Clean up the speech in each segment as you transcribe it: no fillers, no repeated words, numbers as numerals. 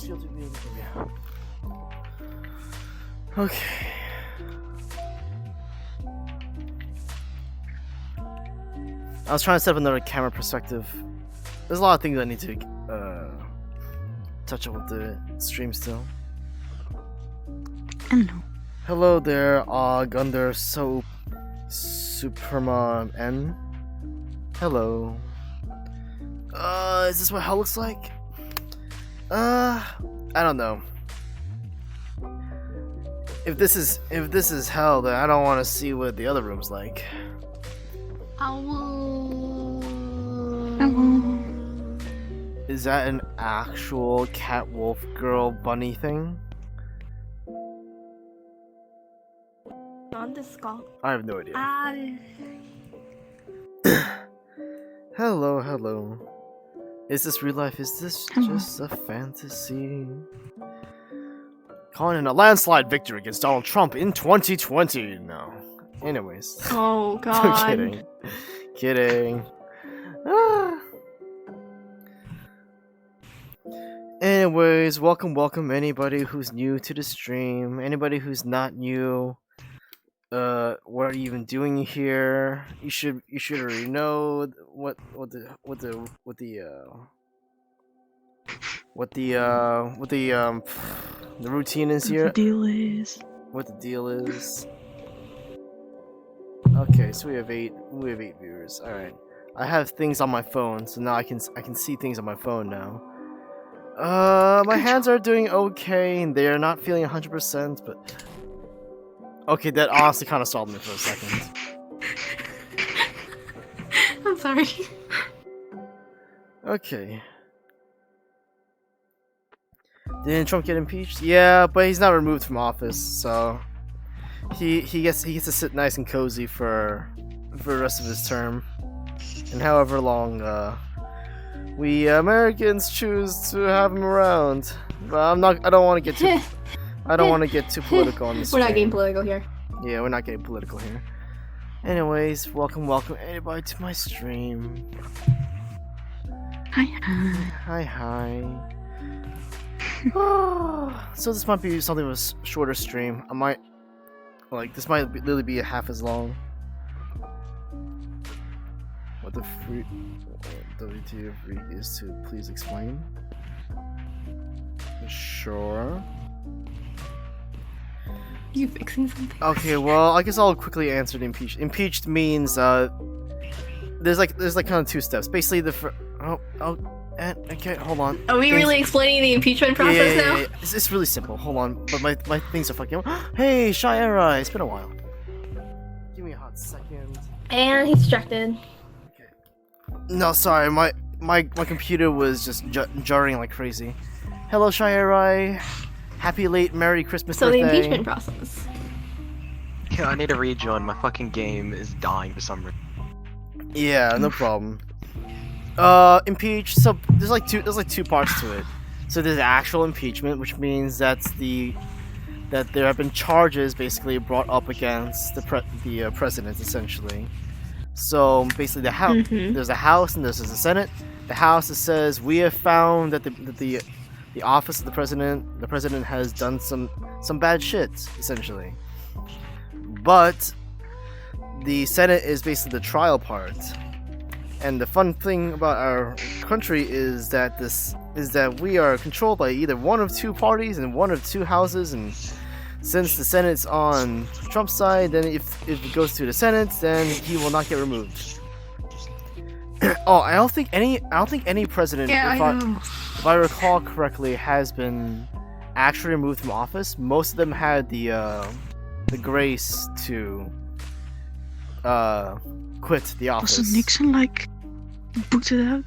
shield to be able to yeah. Okay. I was trying to set up another camera perspective. There's a lot of things I need to touch up with the stream still. Hello. Hello there, Gunder Superma N. Hello. Is this what hell looks like? I don't know. If this is hell, then I don't want to see what the other room's like. Is that an actual cat, wolf, girl, bunny thing? I have no idea. Hello, hello. Is this real life? Is this just a fantasy? Calling in a landslide victory against Donald Trump in 2020. No. Anyways. Oh god. I'm kidding. Kidding. Ah. Anyways, welcome anybody who's new to the stream. Anybody who's not new. What are you even doing here? You should already know what the routine is here. What the deal is. What the deal is. Okay, so we have eight viewers. All right. I have things on my phone, so now I can see things on my phone now. My hands are doing okay, and they are not feeling 100%, but okay, that honestly kind of stalled me for a second. I'm sorry. Okay. Didn't Trump get impeached? Yeah, but he's not removed from office, so he gets to sit nice and cozy for the rest of his term, and however long we Americans choose to have him around. But I don't want to get too political on this. We're not getting political here. Yeah, we're not getting political here. Anyways, welcome anybody to my stream. Hi. Hi. So this might be something of a shorter stream. This might literally be a half as long. What the freak WTF freak is to please explain? Sure. You fixing something? Okay, well, I guess I'll quickly answer the impeached. Impeached means there's like kind of two steps. Basically, okay, hold on. Are we really explaining the impeachment process now? Yeah. It's really simple. Hold on, but my things are fucking. Hey, Shy Era, it's been a while. Give me a hot second. And he's distracted. Okay. No, sorry, my computer was just jarring like crazy. Hello, Shy Era. Happy late Merry Christmas birthday. So the impeachment process. Yeah, I need to rejoin. My fucking game is dying for some reason. Yeah, no problem. Impeach. So there's like two parts to it. So there's actual impeachment, which means that there have been charges basically brought up against the president, essentially. So basically, there's a House and there's a Senate. The House says we have found that the office of the president has done some bad shit, essentially. But the Senate is basically the trial part. And the fun thing about our country is that we are controlled by either one of two parties and one of two houses, and since the Senate's on Trump's side, then if it goes to the Senate, then he will not get removed. Oh, I don't think any president, if I recall correctly, has been actually removed from office. Most of them had the grace to quit the office. Was Nixon booted out?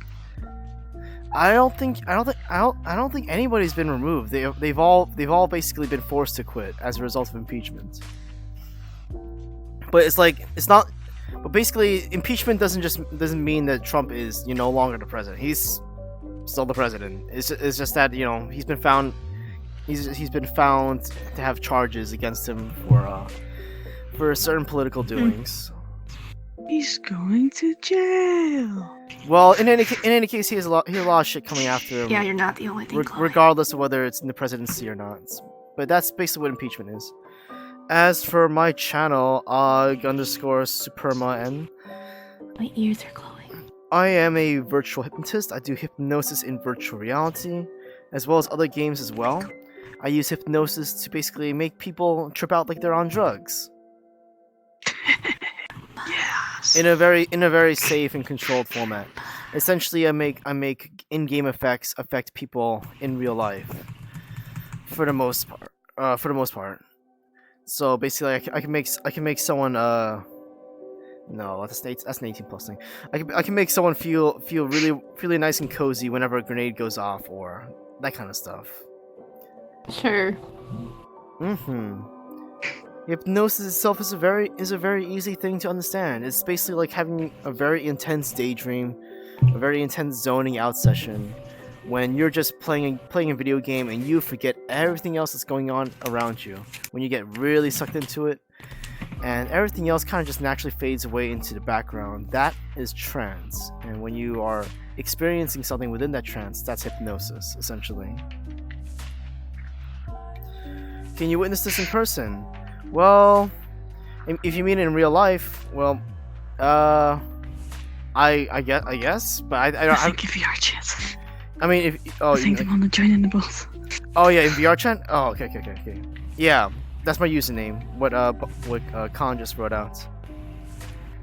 I don't think anybody's been removed. They've all basically been forced to quit as a result of impeachment. But it's not. But basically, impeachment doesn't mean that Trump is no longer the president. He's still the president. It's just that he's been found to have charges against him for certain political doings. He's going to jail. Well, in any case, he has a lot of shit coming after him. Yeah, you're not the only thing. Regardless of whether it's in the presidency or not. But that's basically what impeachment is. As for my channel, underscore Superma N. My ears are glowing. I am a virtual hypnotist. I do hypnosis in virtual reality, as well as other games as well. I use hypnosis to basically make people trip out like they're on drugs. Yes. In a very safe and controlled format. Essentially, I make in-game effects affect people in real life. For the most part. So basically, I can make someone no, that's an 18+ thing. I can make someone feel really nice and cozy whenever a grenade goes off or that kind of stuff. Sure. Hypnosis itself is a very easy thing to understand. It's basically like having a very intense daydream, a very intense zoning out session, when you're just playing a video game and you forget everything else that's going on around you. When you get really sucked into it, and everything else kind of just naturally fades away into the background. That is trance, and when you are experiencing something within that trance, that's hypnosis, essentially. Can you witness this in person? Well, if you mean in real life, well, I guess, but I don't. I think if VRChat. I mean, if I think they want to join in the both. Oh yeah, in VRChat. Oh, okay. Yeah, that's my username. What Khan just wrote out.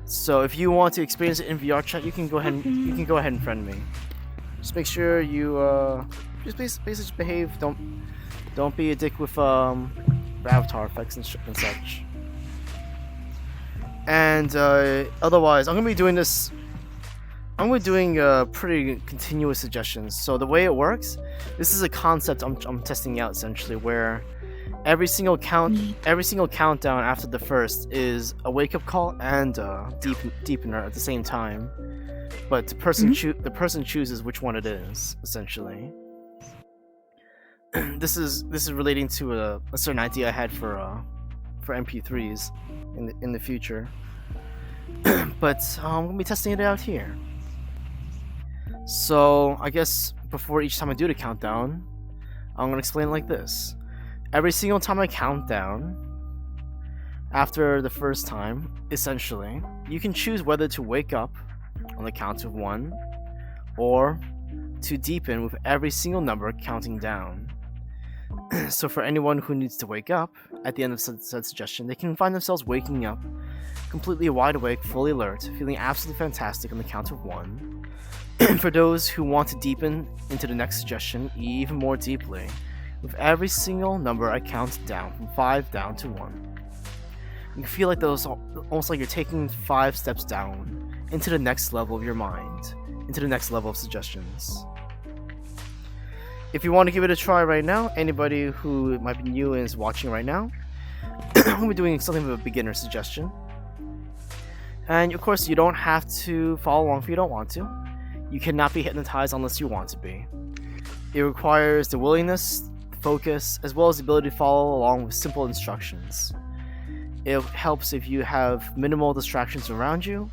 So if you want to experience it in VRChat, you can go ahead and friend me. Just make sure you just basically just behave. Don't be a dick with avatar effects and such. And otherwise, I'm gonna be doing this. I'm gonna be doing pretty continuous suggestions. So the way it works, this is a concept I'm testing out essentially, where every single countdown after the first is a wake up call and deepener at the same time. But the person chooses which one it is essentially. This is relating to a certain idea I had for MP3s in the future. But I'm gonna be testing it out here. So I guess before each time I do the countdown, I'm gonna explain it like this. Every single time I count down, after the first time, essentially, you can choose whether to wake up on the count of 1 or to deepen with every single number counting down. So for anyone who needs to wake up, at the end of said suggestion, they can find themselves waking up, completely wide awake, fully alert, feeling absolutely fantastic on the count of 1. For those who want to deepen into the next suggestion even more deeply, with every single number I count down from 5 down to 1. You feel like those almost like you're taking 5 steps down into the next level of your mind, into the next level of suggestions. If you want to give it a try right now, anybody who might be new and is watching right now, we'll be doing something of a beginner suggestion. And of course, you don't have to follow along if you don't want to. You cannot be hypnotized unless you want to be. It requires the willingness, focus, as well as the ability to follow along with simple instructions. It helps if you have minimal distractions around you,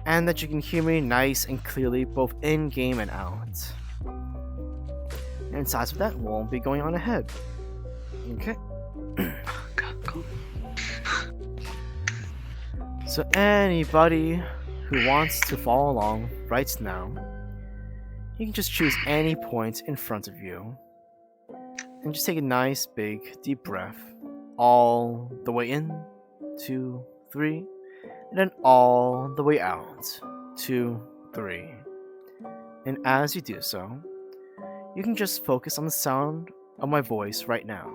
and that you can hear me nice and clearly both in-game and out. And besides of that, we'll be going on ahead. Okay. Cool. So anybody who wants to follow along right now, you can just choose any point in front of you. And just take a nice, big, deep breath. All the way in. 2, 3. And then all the way out. 2, 3. And as you do so, you can just focus on the sound of my voice right now.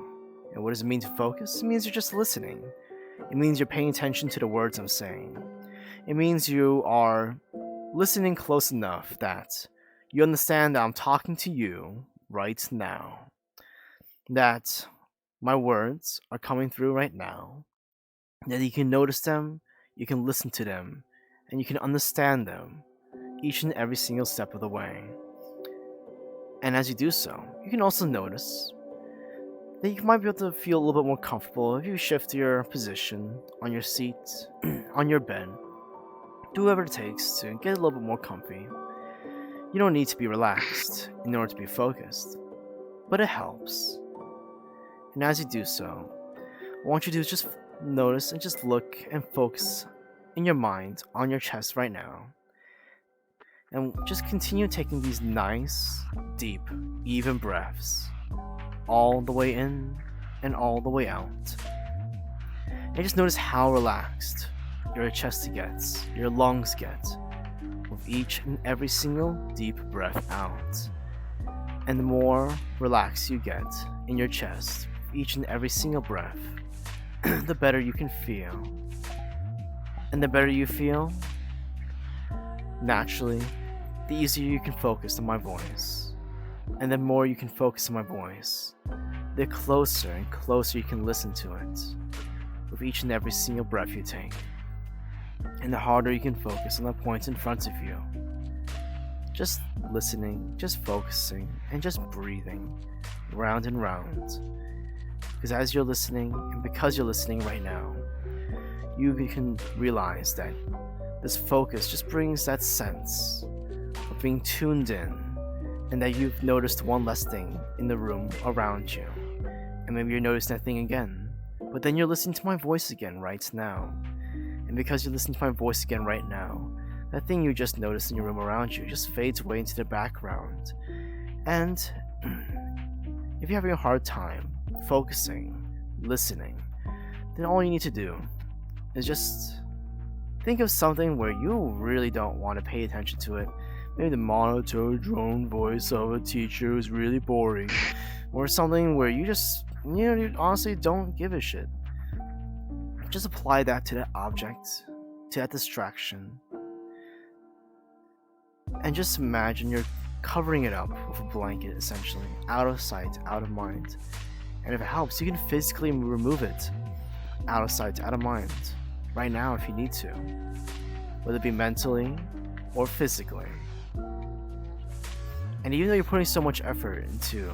And what does it mean to focus? It means you're just listening. It means you're paying attention to the words I'm saying. It means you are listening close enough that you understand that I'm talking to you right now. That my words are coming through right now. That you can notice them, you can listen to them, and you can understand them each and every single step of the way. And as you do so, you can also notice that you might be able to feel a little bit more comfortable if you shift your position on your seat, on your bed, Do whatever it takes to get a little bit more comfy. You don't need to be relaxed in order to be focused, but it helps. And as you do so, what I want you to do is just notice and just look and focus in your mind on your chest right now. And just continue taking these nice, deep, even breaths, all the way in and all the way out. And just notice how relaxed your chest gets, your lungs get, with each and every single deep breath out. And the more relaxed you get in your chest with each and every single breath, the better you can feel. And the better you feel, naturally, the easier you can focus on my voice. And the more you can focus on my voice, the closer and closer you can listen to it with each and every single breath you take. And the harder you can focus on the points in front of you. Just listening, just focusing, and just breathing round and round. Because as you're listening, and because you're listening right now, you can realize that this focus just brings that sense of being tuned in, and that you've noticed one less thing in the room around you. And maybe you're noticing that thing again, but then you're listening to my voice again right now. And because you're listening to my voice again right now, that thing you just noticed in your room around you just fades away into the background. And if you're having a hard time focusing, listening, then all you need to do is just think of something where you really don't want to pay attention to it. Maybe the monotone drone voice of a teacher who's really boring, or something where you just, you honestly don't give a shit. Just apply that to that object, to that distraction, and just imagine you're covering it up with a blanket, essentially, out of sight, out of mind. And if it helps, you can physically remove it out of sight, out of mind, right now if you need to, whether it be mentally or physically. And even though you're putting so much effort into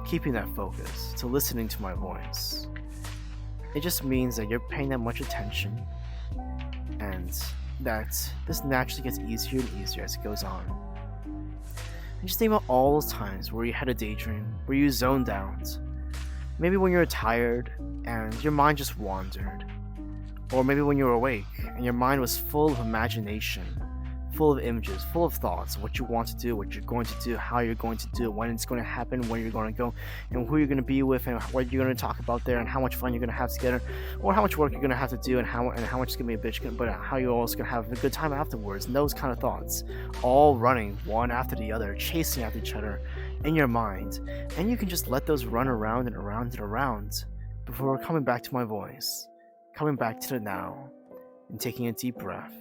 keeping that focus, to listening to my voice, it just means that you're paying that much attention, and that this naturally gets easier and easier as it goes on. And just think about all those times where you had a daydream, where you zoned out. Maybe when you were tired and your mind just wandered. Or maybe when you were awake and your mind was full of imagination, full of images, full of thoughts of what you want to do, what you're going to do, how you're going to do it, when it's going to happen, when you're going to go, and who you're going to be with, and what you're going to talk about there, and how much fun you're going to have together, or how much work you're going to have to do, and how much it's going to be a bitch, but how you're also going to have a good time afterwards, and those kind of thoughts, all running one after the other, chasing after each other in your mind. And you can just let those run around and around and around before coming back to my voice, coming back to the now, and taking a deep breath.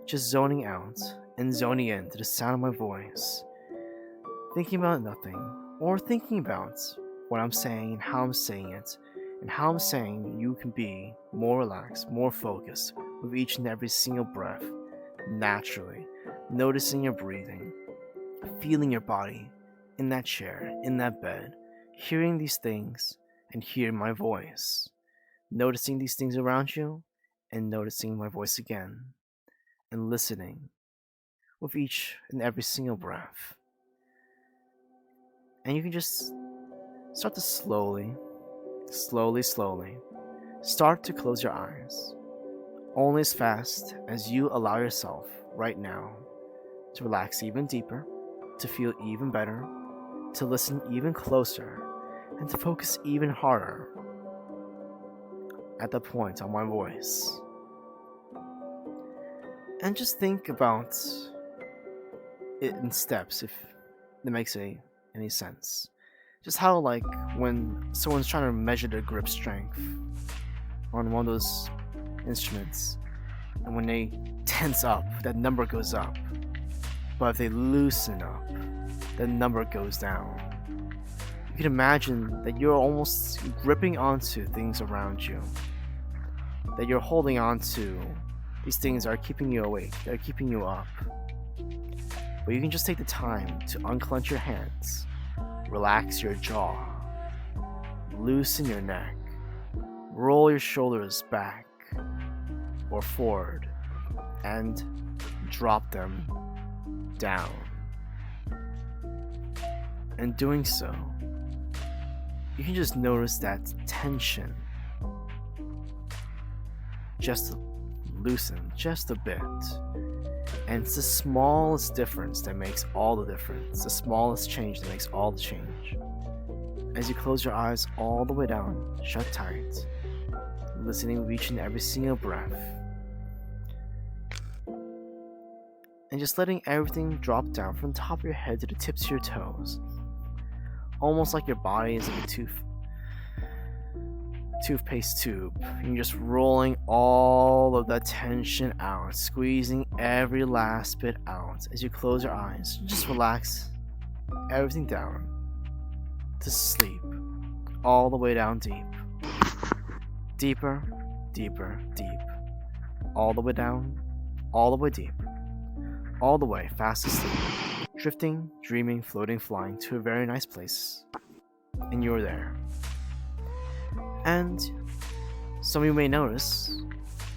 Just zoning out and zoning in to the sound of my voice, thinking about nothing, or thinking about what I'm saying and how I'm saying it, and how I'm saying you can be more relaxed, more focused with each and every single breath, naturally, noticing your breathing, feeling your body in that chair, in that bed, hearing these things and hearing my voice, noticing these things around you and noticing my voice again, and listening with each and every single breath. And you can just start to slowly start to close your eyes, only as fast as you allow yourself right now to relax even deeper, to feel even better, to listen even closer, and to focus even harder at that point on my voice. And just think about it in steps, if that makes any sense. Just how, like, when someone's trying to measure their grip strength on one of those instruments, and when they tense up, that number goes up. But if they loosen up, that number goes down. You can imagine that you're almost gripping onto things around you, that you're holding on to. These things are keeping you awake, they're keeping you up. But you can just take the time to unclench your hands, relax your jaw, loosen your neck, roll your shoulders back or forward, and drop them down. And doing so, you can just notice that tension just loosen just a bit. And it's the smallest difference that makes all the difference, the smallest change that makes all the change. As you close your eyes all the way down, shut tight, listening with each and every single breath, and just letting everything drop down from the top of your head to the tips of your toes, almost like your body is like a toothpaste tube. You're just rolling all of that tension out, squeezing every last bit out. As you close your eyes, just relax everything down to sleep, all the way down deep. Deeper, deeper, deep. All the way down, all the way deep. All the way fast asleep. Drifting, dreaming, floating, flying to a very nice place. And you're there. And some of you may notice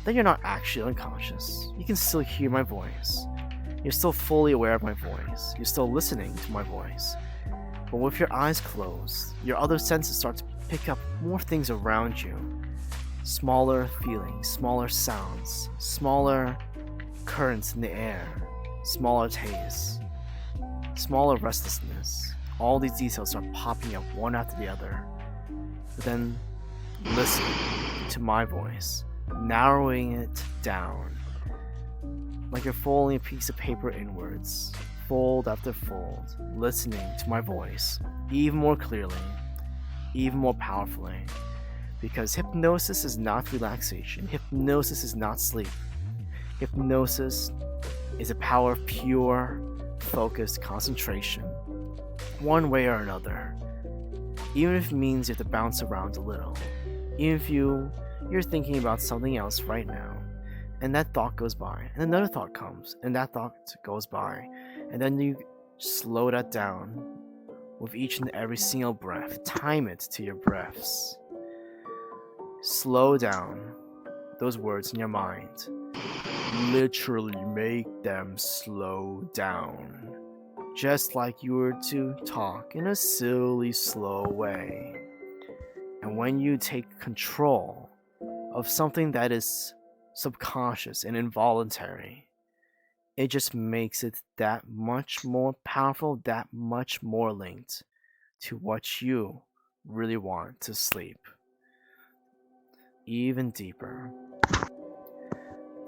that you're not actually unconscious. You can still hear my voice. You're still fully aware of my voice. You're still listening to my voice. But with your eyes closed, your other senses start to pick up more things around you. Smaller feelings, smaller sounds, smaller currents in the air, smaller tastes, smaller restlessness. All these details start popping up one after the other. But then listen to my voice, narrowing it down, like you're folding a piece of paper inwards, fold after fold, listening to my voice even more clearly, even more powerfully, because hypnosis is not relaxation, hypnosis is not sleep. Hypnosis is a power of pure, focused concentration, one way or another, even if it means you have to bounce around a little. Even if you're thinking about something else right now, and that thought goes by, and another thought comes, and that thought goes by, and then you slow that down with each and every single breath. Time it to your breaths. Slow down those words in your mind. Literally make them slow down. Just like you were to talk in a silly, slow way. And when you take control of something that is subconscious and involuntary, it just makes it that much more powerful, that much more linked to what you really want to sleep. Even deeper.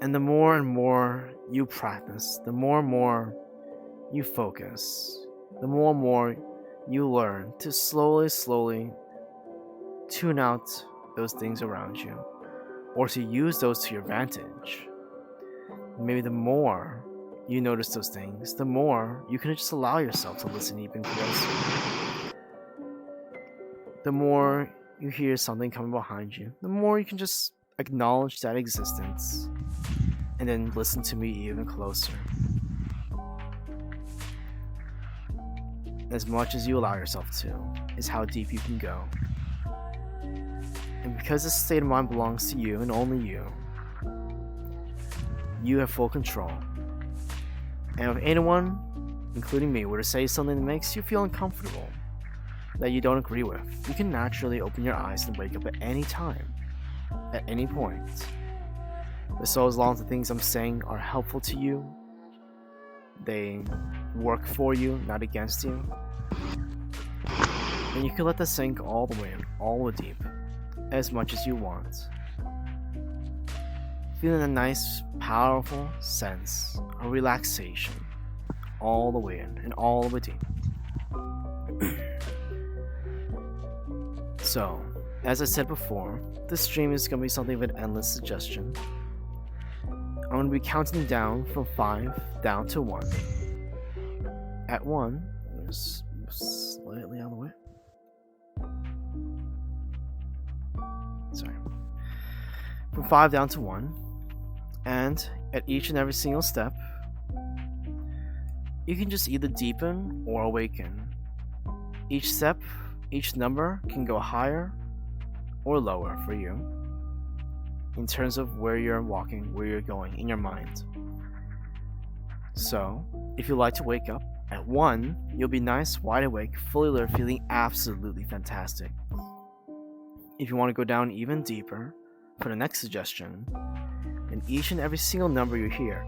And the more and more you practice, the more and more you focus, the more and more you learn to slowly tune out those things around you, or to use those to your advantage. Maybe the more you notice those things, the more you can just allow yourself to listen even closer. The more you hear something coming behind you, the more you can just acknowledge that existence and then listen to me even closer. As much as you allow yourself to is how deep you can go. And because this state of mind belongs to you and only you, you have full control. And if anyone, including me, were to say something that makes you feel uncomfortable, that you don't agree with, you can naturally open your eyes and wake up at any time, at any point. But so as long as the things I'm saying are helpful to you, they work for you, not against you, then you can let that sink all the way in, all the deep, as much as you want. Feeling a nice, powerful sense of relaxation all the way in and all the way deep. So, as I said before, this stream is going to be something of an endless suggestion. I'm going to be counting down from 5 down to 1. At 1, just slightly out of the way. Sorry. From 5 down to 1. And at each and every single step, you can just either deepen or awaken. Each step, each number can go higher or lower for you in terms of where you're walking, where you're going in your mind. So, if you like to wake up at 1, you'll be nice, wide awake, fully alert, feeling absolutely fantastic. If you want to go down even deeper, for the next suggestion, then each and every single number you hear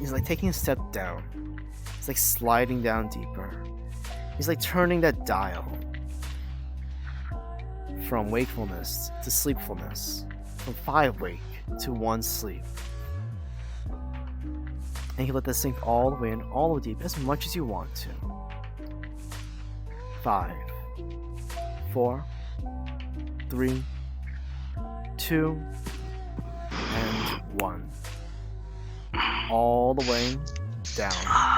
is like taking a step down. It's like sliding down deeper. It's like turning that dial from wakefulness to sleepfulness, from 5 wake to 1 sleep. And you let that sink all the way in, all the way deep, as much as you want to. 5, 4, 3, 2, and 1. All the way down,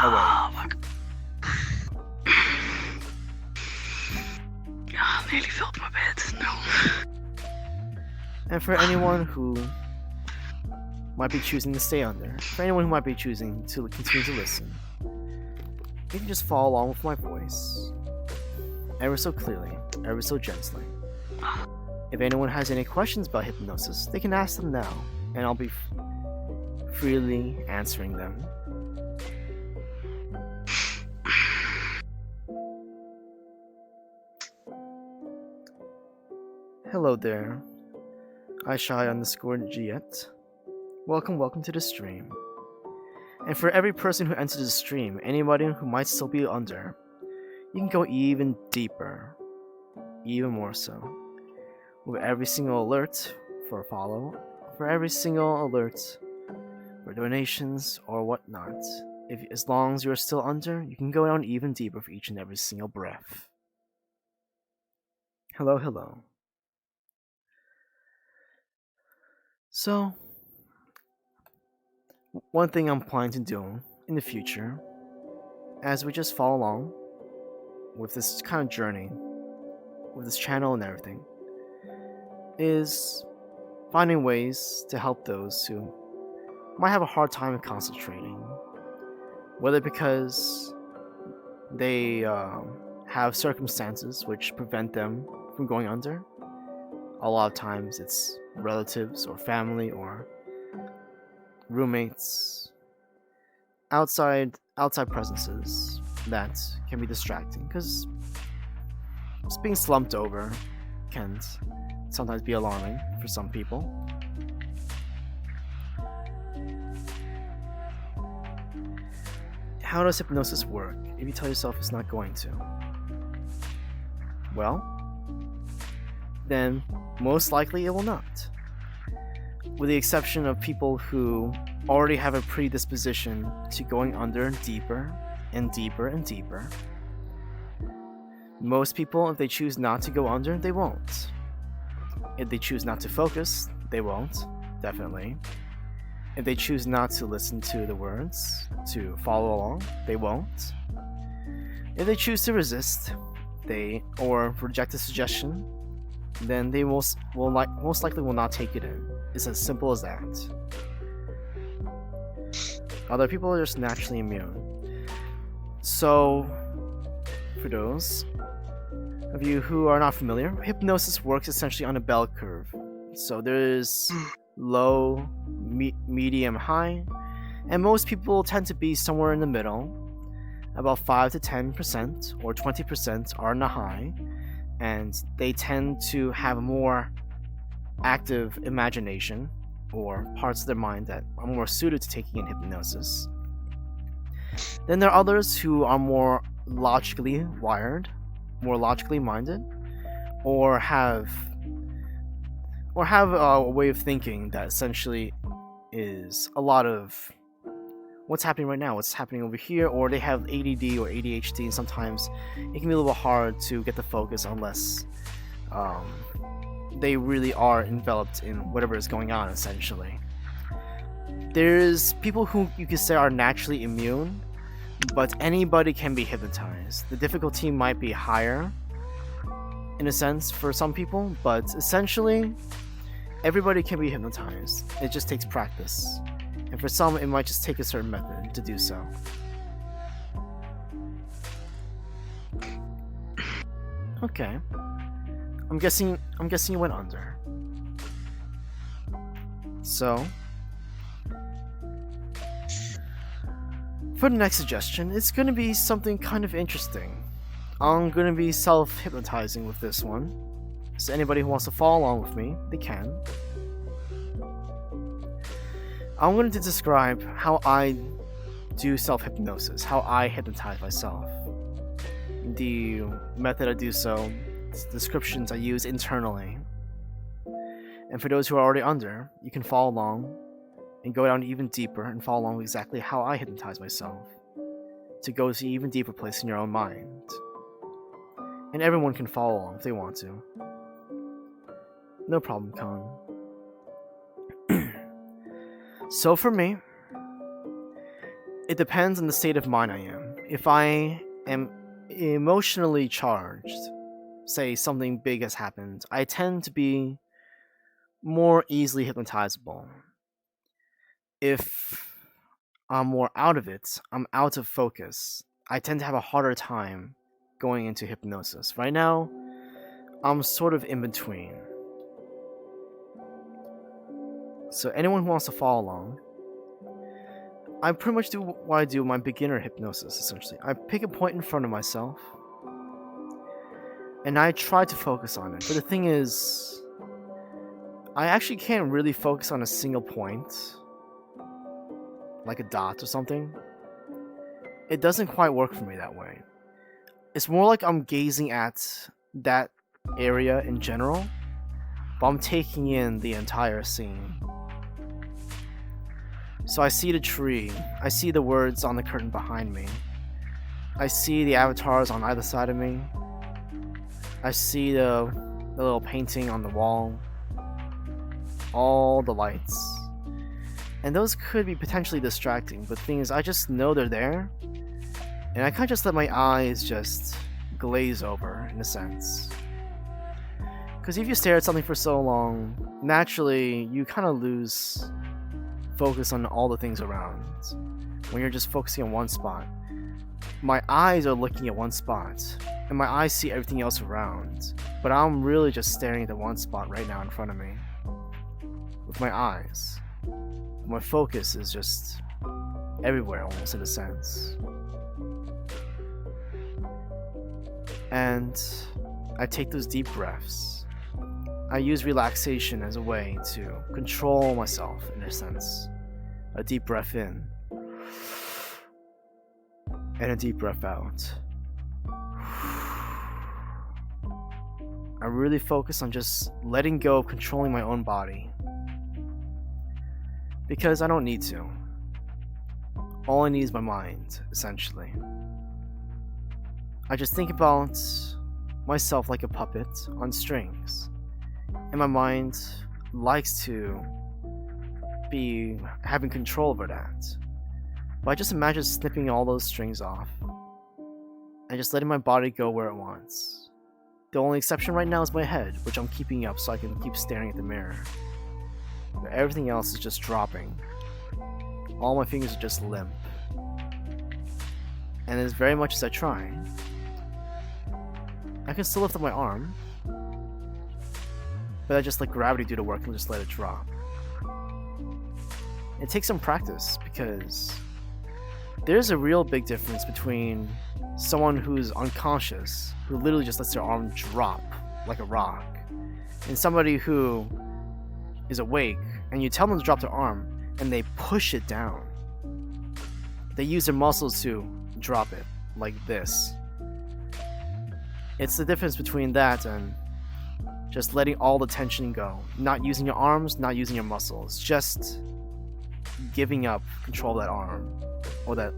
away. Oh my god. I nearly filled my bed. No. And for anyone who might be choosing to stay under, for anyone who might be choosing to continue to listen, you can just follow along with my voice, ever so clearly, ever so gently. If anyone has any questions about hypnosis, they can ask them now, and I'll be freely answering them. Hello there, iShy_Giet. Welcome to the stream. And for every person who enters the stream, anybody who might still be under, you can go even deeper, even more so. With every single alert for a follow, for every single alert for donations or whatnot. As long as you're still under, you can go down even deeper for each and every single breath. Hello. So, one thing I'm planning to do in the future, as we just follow along with this kind of journey, with this channel and everything, is finding ways to help those who might have a hard time concentrating, whether because they have circumstances which prevent them from going under. A lot of times it's relatives or family or roommates, outside presences that can be distracting, because just being slumped over can sometimes be alarming for some people. How does hypnosis work if you tell yourself it's not going to? Well, then most likely it will not. With the exception of people who already have a predisposition to going under deeper and deeper and deeper. Most people, if they choose not to go under, they won't. If they choose not to focus, they won't, definitely. If they choose not to listen to the words, to follow along, they won't. If they choose to resist, or reject a suggestion, then they most likely will not take it in. It's as simple as that. Other people are just naturally immune. So, for those of you who are not familiar, hypnosis works essentially on a bell curve. So there's low, medium, high, and most people tend to be somewhere in the middle. About 5 to 10% or 20% are in the high, and they tend to have a more active imagination or parts of their mind that are more suited to taking in hypnosis. Then there are others who are more logically wired, more logically minded, or have a way of thinking that essentially is a lot of what's happening right now, what's happening over here, or they have ADD or ADHD, and sometimes it can be a little hard to get the focus unless they really are enveloped in whatever is going on, essentially. There's people who you could say are naturally immune, but anybody can be hypnotized. The difficulty might be higher, in a sense, for some people, but essentially, everybody can be hypnotized. It just takes practice. And for some, it might just take a certain method to do so. Okay. I'm guessing you went under. So, For the next suggestion, it's going to be something kind of interesting. I'm going to be self-hypnotizing with this one. So anybody who wants to follow along with me, they can. I'm going to describe how I do self-hypnosis, how I hypnotize myself. The method I do so, the descriptions I use internally. And for those who are already under, you can follow along and go down even deeper and follow along with exactly how I hypnotize myself to go to an even deeper place in your own mind. And everyone can follow along if they want to. No problem, Con. So for me, it depends on the state of mind I am. If I am emotionally charged, say something big has happened, I tend to be more easily hypnotizable. If I'm more out of it, I'm out of focus, I tend to have a harder time going into hypnosis. Right now, I'm sort of in between. So anyone who wants to follow along, I pretty much do what I do with my beginner hypnosis, essentially. I pick a point in front of myself, and I try to focus on it. But the thing is, I actually can't really focus on a single point, like a dot or something. It doesn't quite work for me that way. It's more like I'm gazing at that area in general, but I'm taking in the entire scene. So I see the tree, I see the words on the curtain behind me, I see the avatars on either side of me, I see the little painting on the wall, all the lights. And those could be potentially distracting, but the thing is, I just know they're there, and I kind of just let my eyes just glaze over, in a sense. Because if you stare at something for so long, naturally, you kind of lose focus on all the things around. When you're just focusing on one spot. My eyes are looking at one spot, and my eyes see everything else around, but I'm really just staring at the one spot right now in front of me. With my eyes. My focus is just everywhere, almost, in a sense. And I take those deep breaths. I use relaxation as a way to control myself, in a sense. A deep breath in. And a deep breath out. I really focus on just letting go of controlling my own body. Because I don't need to. All I need is my mind, essentially. I just think about myself like a puppet on strings. And my mind likes to be having control over that. But I just imagine snipping all those strings off and just letting my body go where it wants. The only exception right now is my head, which I'm keeping up so I can keep staring at the mirror. But everything else is just dropping. All my fingers are just limp. And as very much as I try, I can still lift up my arm, but I just let gravity do the work and just let it drop. It takes some practice because there's a real big difference between someone who's unconscious, who literally just lets their arm drop like a rock, and somebody who is awake and you tell them to drop their arm and they push it down. They use their muscles to drop it like this. It's the difference between that and just letting all the tension go. Not using your arms, not using your muscles. Just giving up control of that arm or that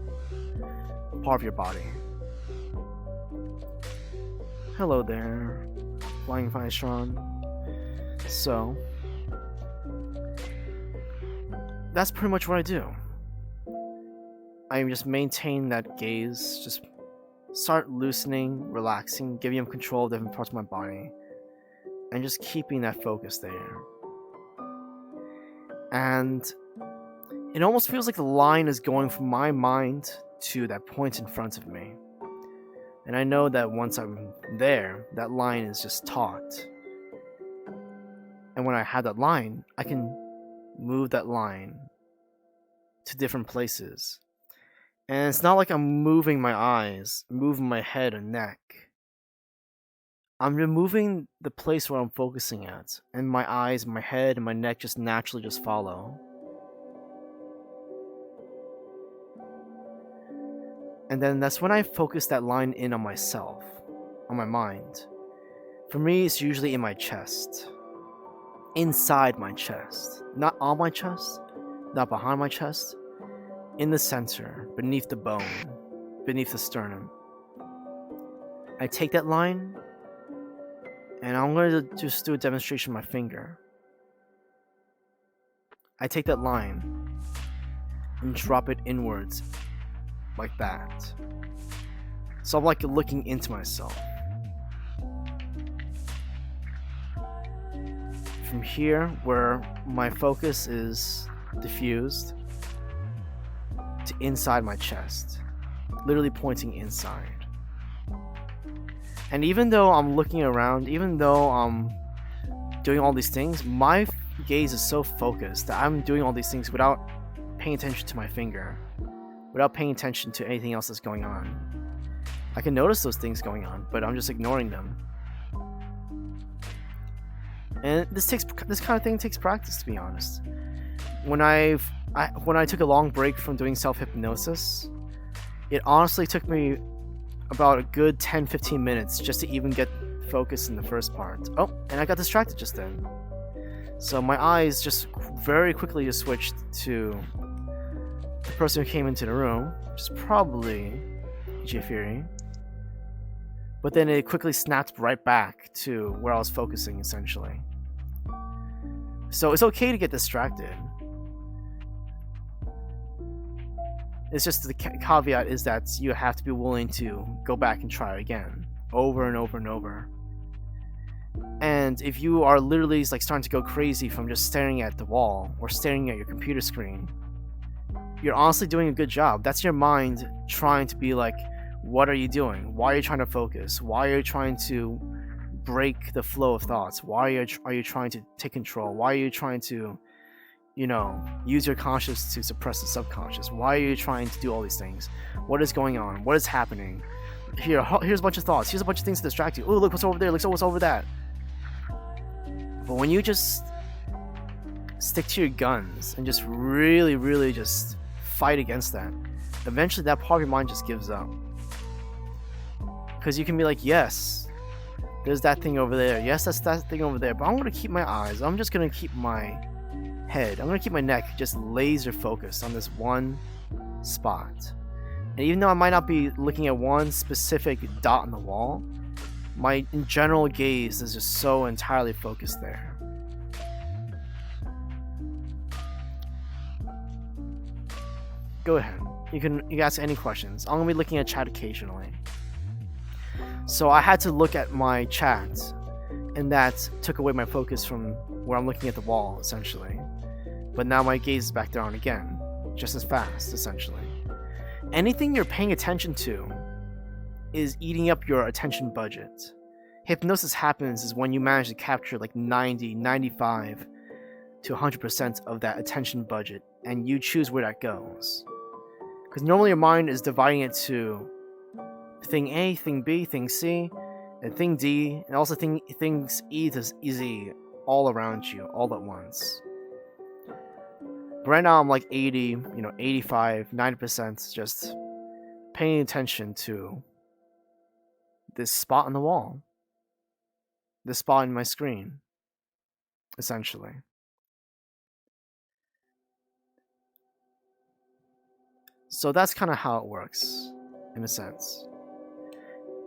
part of your body. Hello there, Flying Fiestron. So, that's pretty much what I do. I just maintain that gaze, just start loosening, relaxing, giving him control of different parts of my body, and just keeping that focus there. And it almost feels like the line is going from my mind to that point in front of me. And I know that once I'm there, that line is just taut. And when I have that line, I can move that line to different places. And it's not like I'm moving my eyes, moving my head and neck. I'm removing the place where I'm focusing at, and my eyes, my head, and my neck just naturally just follow. And then that's when I focus that line in on myself, on my mind. For me, it's usually in my chest. Inside my chest. Not on my chest, not behind my chest. In the center, beneath the bone, beneath the sternum. I take that line, and I'm going to just do a demonstration with my finger. I take that line and drop it inwards like that. So I'm like looking into myself. From here, where my focus is diffused, to inside my chest, literally pointing inside. And even though I'm looking around, even though I'm doing all these things, my gaze is so focused that I'm doing all these things without paying attention to my finger, without paying attention to anything else that's going on. I can notice those things going on, but I'm just ignoring them. And this kind of thing takes practice, to be honest. When I took a long break from doing self-hypnosis, it honestly took me about a good 10-15 minutes just to even get focused in the first part. Oh, and I got distracted just then. So my eyes just very quickly just switched to the person who came into the room, which is probably Jafiri. But then it quickly snapped right back to where I was focusing, essentially. So it's okay to get distracted. It's just the caveat is that you have to be willing to go back and try again, over and over and over. And if you are literally like starting to go crazy from just staring at the wall or staring at your computer screen, you're honestly doing a good job. That's your mind trying to be like, what are you doing? Why are you trying to focus? Why are you trying to break the flow of thoughts? Why are you trying to take control? Why are you trying to, use your conscious to suppress the subconscious? Why are you trying to do all these things? What is going on? What is happening? Here's a bunch of thoughts. Here's a bunch of things to distract you. Oh, look what's over there. Look what's over that. But when you just stick to your guns and just really, really just fight against that, eventually that part of your mind just gives up. Because you can be like, yes, there's that thing over there. Yes, that's that thing over there. But I'm going to keep my eyes. I'm just going to keep my head. I'm going to keep my neck just laser focused on this one spot. And even though I might not be looking at one specific dot on the wall, my general gaze is just so entirely focused there. Go ahead. You can ask any questions. I'm going to be looking at chat occasionally. So I had to look at my chat, and that took away my focus from where I'm looking at the wall, essentially. But now my gaze is back there on again, just as fast, essentially. Anything you're paying attention to is eating up your attention budget. Hypnosis happens is when you manage to capture like 90, 95 to 100% of that attention budget, and you choose where that goes. Because normally your mind is dividing it to thing A, thing B, thing C, and thing D, and also things E to Z all around you, all at once. But right now I'm like 80, 85, 90% just paying attention to this spot on the wall. This spot in my screen, essentially. So that's kind of how it works, in a sense.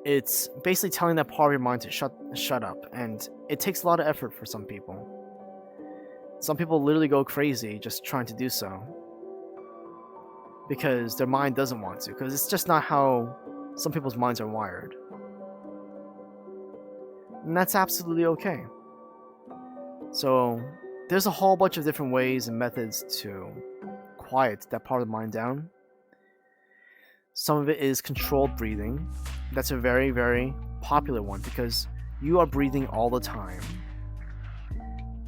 It's basically telling that part of your mind to shut up, and it takes a lot of effort for some people. Some people literally go crazy just trying to do so, because their mind doesn't want to, because it's just not how some people's minds are wired. And that's absolutely okay. So there's a whole bunch of different ways and methods to quiet that part of the mind down. Some of it is controlled breathing. That's a very, very popular one because you are breathing all the time.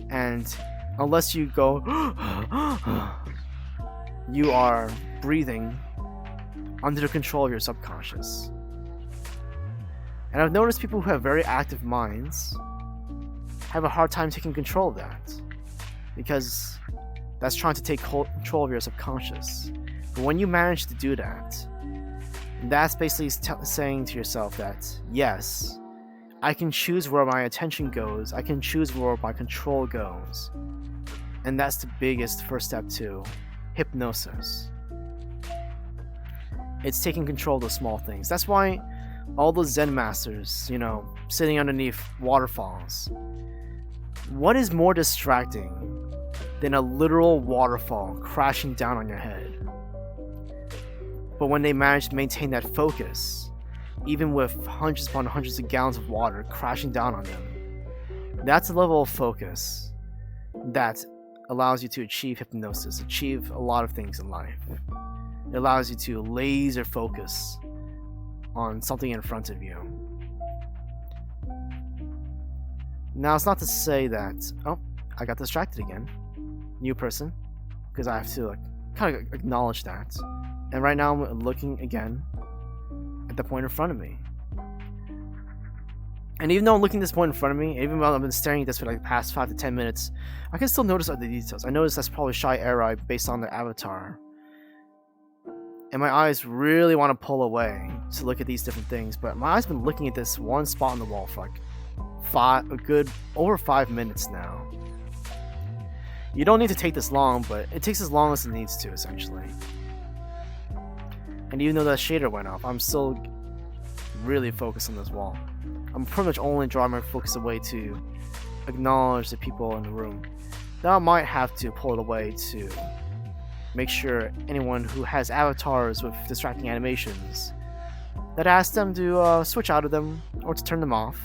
And unless you go, you are breathing under the control of your subconscious. And I've noticed people who have very active minds have a hard time taking control of that, because that's trying to take control of your subconscious. But when you manage to do that, that's basically saying to yourself that, yes, I can choose where my attention goes, I can choose where my control goes. And that's the biggest first step to hypnosis. It's taking control of the small things. That's why all those Zen masters, sitting underneath waterfalls, what is more distracting than a literal waterfall crashing down on your head? But when they manage to maintain that focus, even with hundreds upon hundreds of gallons of water crashing down on them, that's a level of focus that allows you to achieve hypnosis, achieve a lot of things in life. It allows you to laser focus on something in front of you. Now, it's not to say that, I got distracted again. New person, because I have to kind of acknowledge that. And right now I'm looking again at the point in front of me. And even though I'm looking at this point in front of me, even though I've been staring at this for the past 5 to 10 minutes, I can still notice other details. I notice that's probably shy air eye based on the avatar. And my eyes really want to pull away to look at these different things, but my eyes have been looking at this one spot on the wall for a good over 5 minutes now. You don't need to take this long, but it takes as long as it needs to, essentially. And even though that shader went off, I'm still really focused on this wall. I'm pretty much only drawing my focus away to acknowledge the people in the room. Now I might have to pull it away to make sure anyone who has avatars with distracting animations, that I ask them to switch out of them or to turn them off,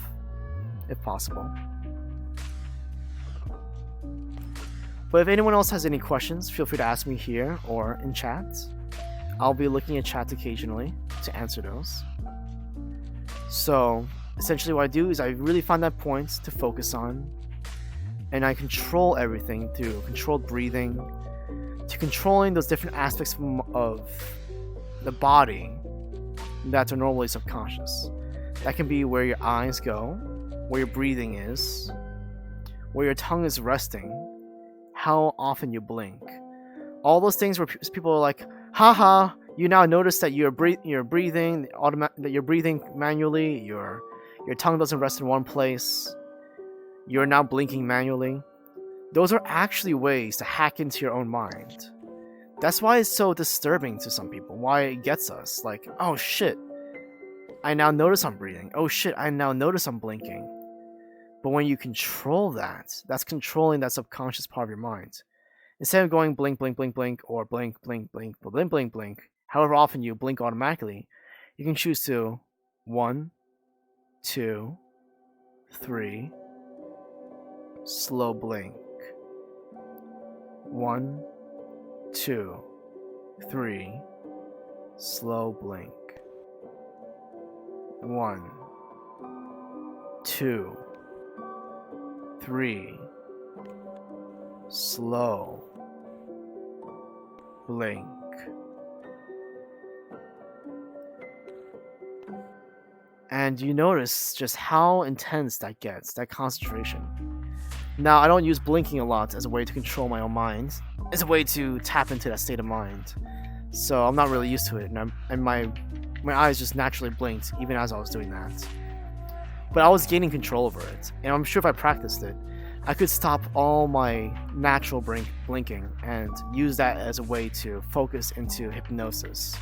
if possible. But if anyone else has any questions, feel free to ask me here or in chat. I'll be looking at chat occasionally to answer those. So, essentially what I do is I really find that point to focus on, and I control everything through controlled breathing, to controlling those different aspects of the body that are normally subconscious. That can be where your eyes go, where your breathing is, where your tongue is resting, how often you blink. All those things where people are like, haha, you now notice that you're breathing manually, your tongue doesn't rest in one place, you're now blinking manually. Those are actually ways to hack into your own mind. That's why it's so disturbing to some people, why it gets us. Like, oh shit, I now notice I'm breathing. Oh shit, I now notice I'm blinking. But when you control that, that's controlling that subconscious part of your mind. Instead of going blink, blink, blink, blink, or blink, blink, blink, blink, blink, blink, however often you blink automatically, you can choose to 1, 2, 3, slow blink. 1, 2, 3, slow blink. 1, 2, 3, slow blink. And you notice just how intense that gets, that concentration. Now, I don't use blinking a lot as a way to control my own mind. It's a way to tap into that state of mind. So I'm not really used to it, and my eyes just naturally blinked even as I was doing that. But I was gaining control over it, and I'm sure if I practiced it, I could stop all my natural blinking and use that as a way to focus into hypnosis.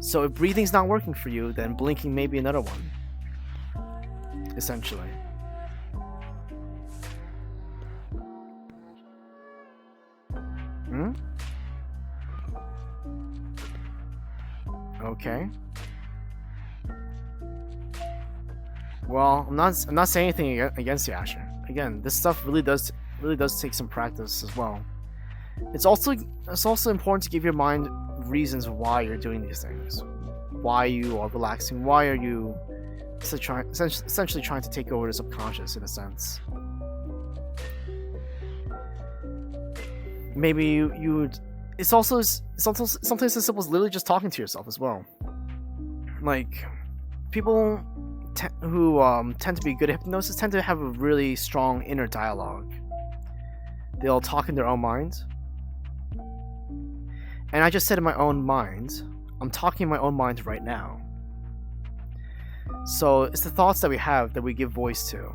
So if breathing's not working for you, then blinking may be another one, essentially. Okay. Well, I'm not saying anything against you, Asher. Again, this stuff really does take some practice as well. It's also important to give your mind reasons why you're doing these things, why you are relaxing, why are you essentially trying to take over the subconscious in a sense. Maybe you would it's also sometimes as simple as literally just talking to yourself as well. Like, people who tend to be good at hypnosis tend to have a really strong inner dialogue. They'll talk in their own mind. And I just said in my own mind, I'm talking in my own mind right now. So it's the thoughts that we have that we give voice to.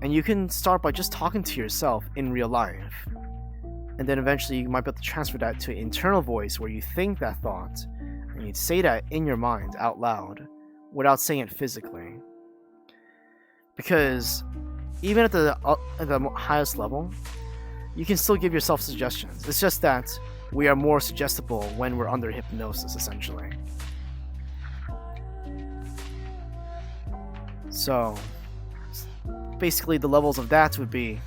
And you can start by just talking to yourself in real life. And then eventually you might be able to transfer that to an internal voice where you think that thought, and you'd say that in your mind out loud without saying it physically. Because even at the highest level, you can still give yourself suggestions. It's just that we are more suggestible when we're under hypnosis, essentially. So, basically the levels of that would be,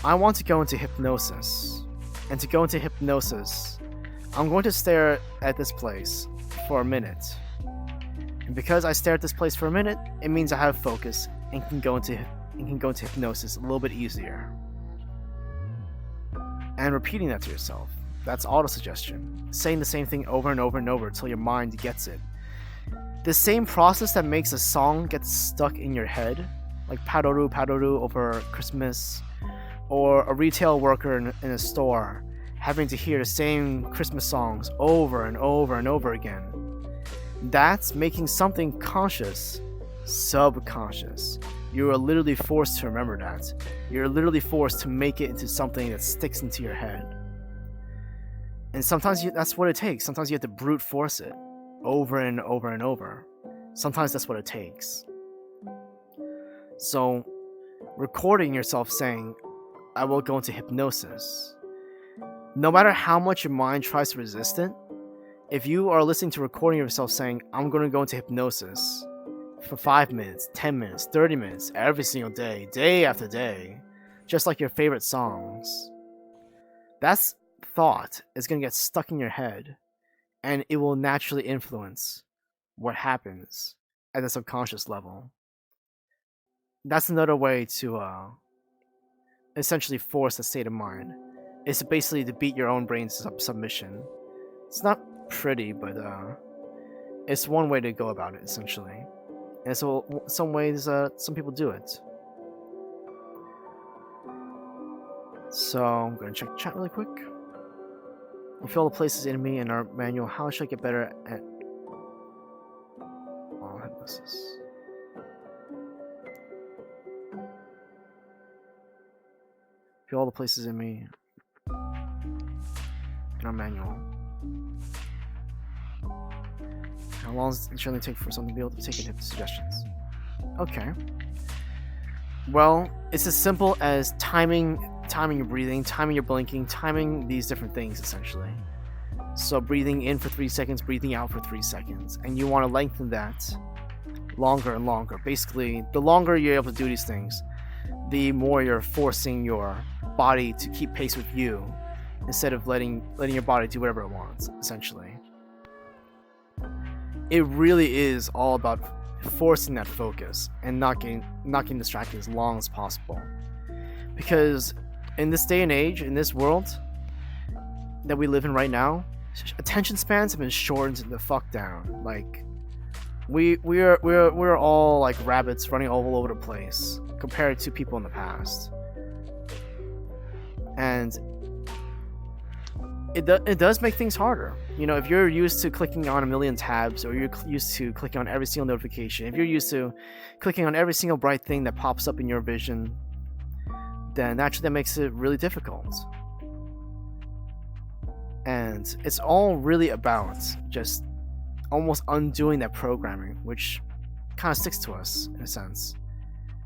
I want to go into hypnosis. And to go into hypnosis, I'm going to stare at this place for a minute. And because I stare at this place for a minute, it means I have focus and can go into hypnosis a little bit easier. And repeating that to yourself. That's autosuggestion. Saying the same thing over and over and over until your mind gets it. The same process that makes a song get stuck in your head, like Padoru Padoru over Christmas, or a retail worker in a store having to hear the same Christmas songs over and over and over again. That's making something conscious subconscious. You are literally forced to remember that. You're literally forced to make it into something that sticks into your head. And sometimes that's what it takes. Sometimes you have to brute force it over and over and over. Sometimes that's what it takes. So, recording yourself saying, I will go into hypnosis. No matter how much your mind tries to resist it, if you are listening to recording yourself saying, I'm going to go into hypnosis for 5 minutes, 10 minutes, 30 minutes, every single day, day after day, just like your favorite songs, that thought is going to get stuck in your head, and it will naturally influence what happens at the subconscious level. That's another way to essentially force a state of mind. It's basically to beat your own brain's submission. It's not pretty, but it's one way to go about it, essentially. And so, some ways, some people do it. So, I'm going to check chat really quick. We feel all the places in me in our manual. How should I get better at hypnosis? Feel all the places in me in our manual. How long does it generally take for someone to be able to take in suggestions? Okay. Well, it's as simple as timing your breathing, timing your blinking, timing these different things, essentially. So breathing in for 3 seconds, breathing out for 3 seconds. And you want to lengthen that longer and longer. Basically, the longer you're able to do these things, the more you're forcing your body to keep pace with you, instead of letting your body do whatever it wants, essentially. It really is all about forcing that focus and not getting distracted as long as possible. Because in this day and age, in this world that we live in right now, attention spans have been shortened the fuck down. Like, we're all like rabbits running all over the place compared to people in the past. And it does make things harder. You know, if you're used to clicking on a million tabs, or you're used to clicking on every single notification, if you're used to clicking on every single bright thing that pops up in your vision, then naturally that makes it really difficult. And it's all really about just almost undoing that programming, which kind of sticks to us in a sense.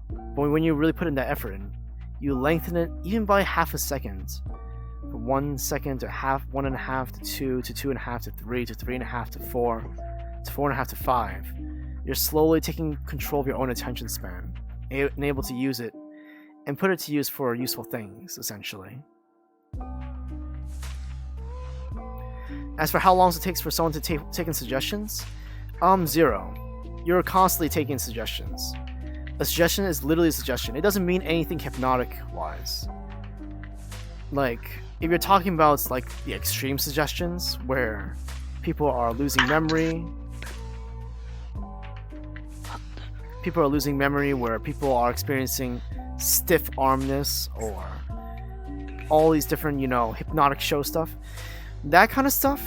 But when you really put in that effort in, you lengthen it even by half a second. From 1 second to half, 1.5 to 2 to 2.5 to 3 to 3.5 to 4 to 4.5 to 5. You're slowly taking control of your own attention span and able to use it and put it to use for useful things, essentially. As for how long it takes for someone to take in suggestions, 0. You're constantly taking suggestions. A suggestion is literally a suggestion. It doesn't mean anything hypnotic-wise. Like, if you're talking about like the extreme suggestions where people are losing memory, where people are experiencing stiff armness or all these different, hypnotic show stuff, that kind of stuff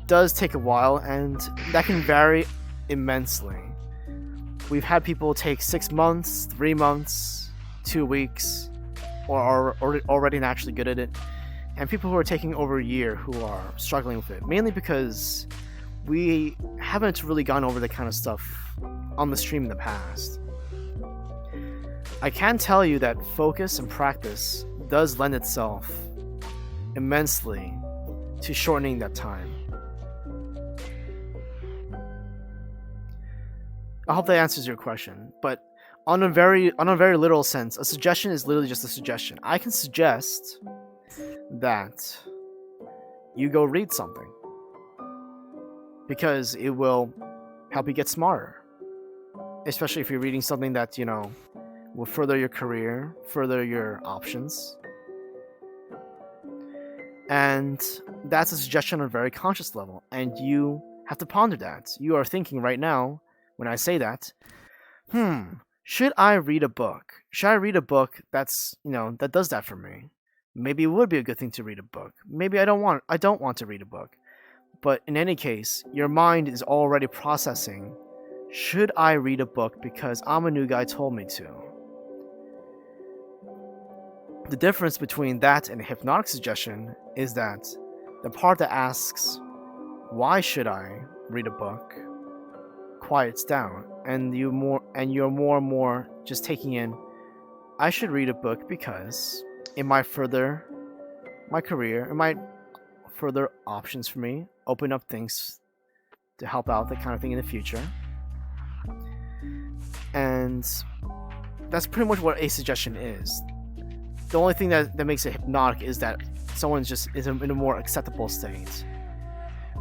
does take a while, and that can vary immensely. We've had people take 6 months, 3 months, 2 weeks, or are already naturally good at it, and people who are taking over a year who are struggling with it, mainly because we haven't really gone over that kind of stuff on the stream in the past. I can tell you that focus and practice does lend itself immensely to shortening that time. I hope that answers your question, but on a very literal sense, a suggestion is literally just a suggestion. I can suggest that you go read something because it will help you get smarter, especially if you're reading something that will further your career, further your options. And that's a suggestion on a very conscious level, and you have to ponder that. You are thinking right now, when I say that, should I read a book? Should I read a book that's, that does that for me? Maybe it would be a good thing to read a book. Maybe I don't want to read a book. But in any case, your mind is already processing, should I read a book because I'm a new guy told me to? The difference between that and a hypnotic suggestion is that the part that asks, why should I read a book, quiets down, and you're more and more just taking in, I should read a book because it might further my career, it might further options for me, open up things to help out, that kind of thing in the future. And that's pretty much what a suggestion is. The only thing that makes it hypnotic is that someone just is in a more acceptable state.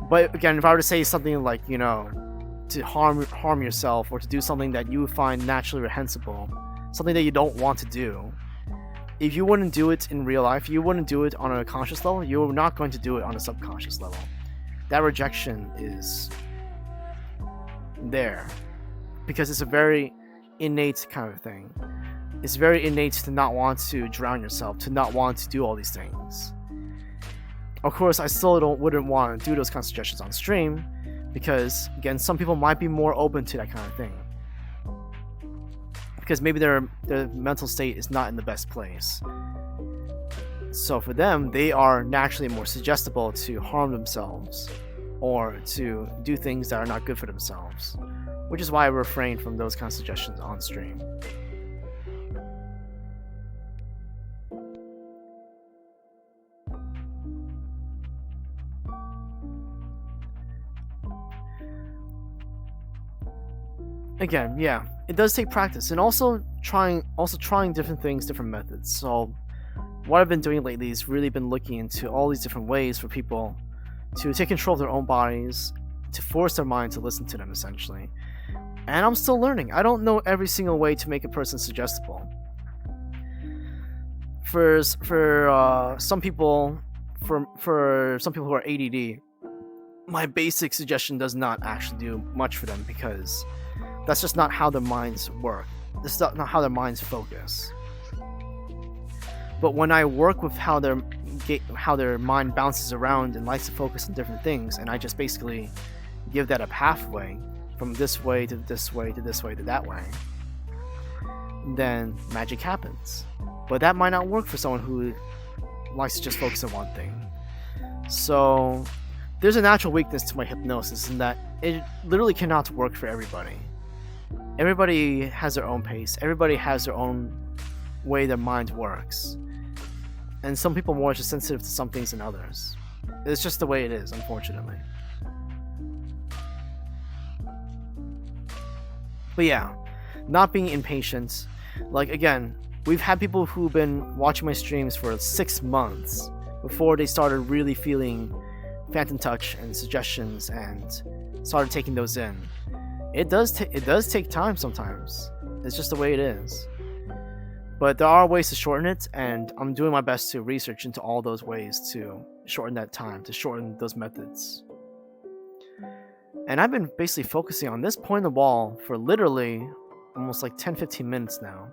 But again, if I were to say something like, to harm yourself, or to do something that you would find naturally reprehensible, something that you don't want to do, if you wouldn't do it in real life, you wouldn't do it on a conscious level, you're not going to do it on a subconscious level. That rejection is there because it's a very innate kind of thing. It's very innate to not want to drown yourself, to not want to do all these things. Of course, I still wouldn't want to do those kind of suggestions on stream, because again, some people might be more open to that kind of thing, because maybe their mental state is not in the best place. So for them, they are naturally more suggestible to harm themselves or to do things that are not good for themselves, which is why I refrain from those kind of suggestions on stream. Again, yeah, it does take practice, and also trying different things, different methods. So what I've been doing lately is really been looking into all these different ways for people to take control of their own bodies, to force their mind to listen to them, essentially. And I'm still learning. I don't know every single way to make a person suggestible. For some people who are ADD, my basic suggestion does not actually do much for them, because that's just not how their minds work. That's not how their minds focus. But when I work with how their mind bounces around and likes to focus on different things, and I just basically give that a pathway from this way to this way to this way to that way, then magic happens. But that might not work for someone who likes to just focus on one thing. So there's a natural weakness to my hypnosis in that it literally cannot work for everybody. Everybody has their own pace. Everybody has their own way their mind works. And some people are more just sensitive to some things than others. It's just the way it is, unfortunately. But yeah, not being impatient. Like, again, we've had people who've been watching my streams for 6 months before they started really feeling phantom touch and suggestions and started taking those in. It does take time sometimes. It's just the way it is. But there are ways to shorten it, and I'm doing my best to research into all those ways to shorten that time, to shorten those methods. And I've been basically focusing on this point in the wall for literally almost like 10-15 minutes now.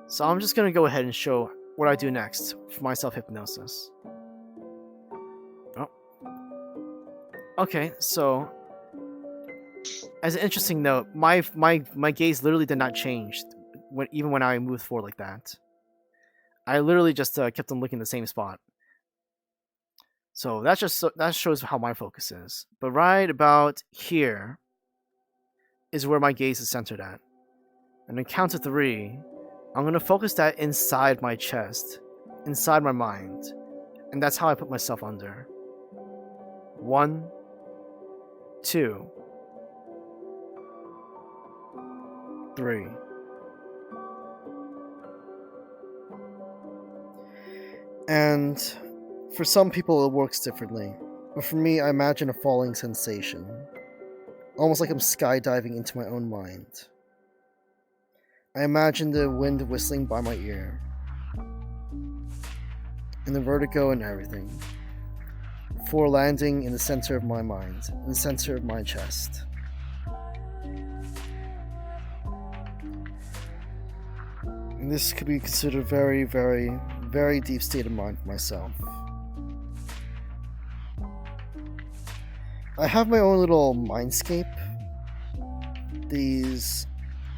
So I'm just going to go ahead and show what I do next for my self-hypnosis. Oh. Okay, so as an interesting note, my gaze literally did not change even when I moved forward like that. I literally just kept on looking at the same spot. So that shows how my focus is. But right about here is where my gaze is centered at. And on count of 3, I'm gonna focus that inside my chest, inside my mind, and that's how I put myself under. 1, 2, 3. And for some people it works differently, but for me I imagine a falling sensation, almost like I'm skydiving into my own mind. I imagine the wind whistling by my ear, and the vertigo and everything, before landing in the center of my mind, in the center of my chest. And this could be considered a very, very, very deep state of mind for myself. I have my own little mindscape. These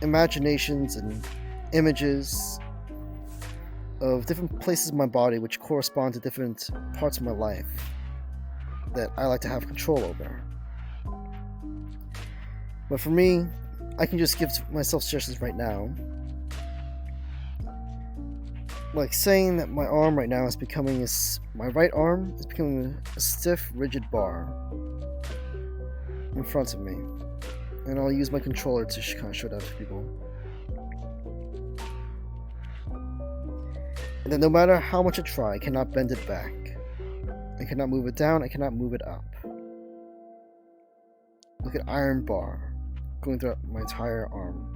imaginations and images of different places in my body which correspond to different parts of my life that I like to have control over. But for me, I can just give myself suggestions right now. Like saying that my arm right now is becoming my right arm is becoming a stiff, rigid bar in front of me, and I'll use my controller to kind of show that to people. And then no matter how much I try, I cannot bend it back. I cannot move it down, I cannot move it up. Look at iron bar going throughout my entire arm.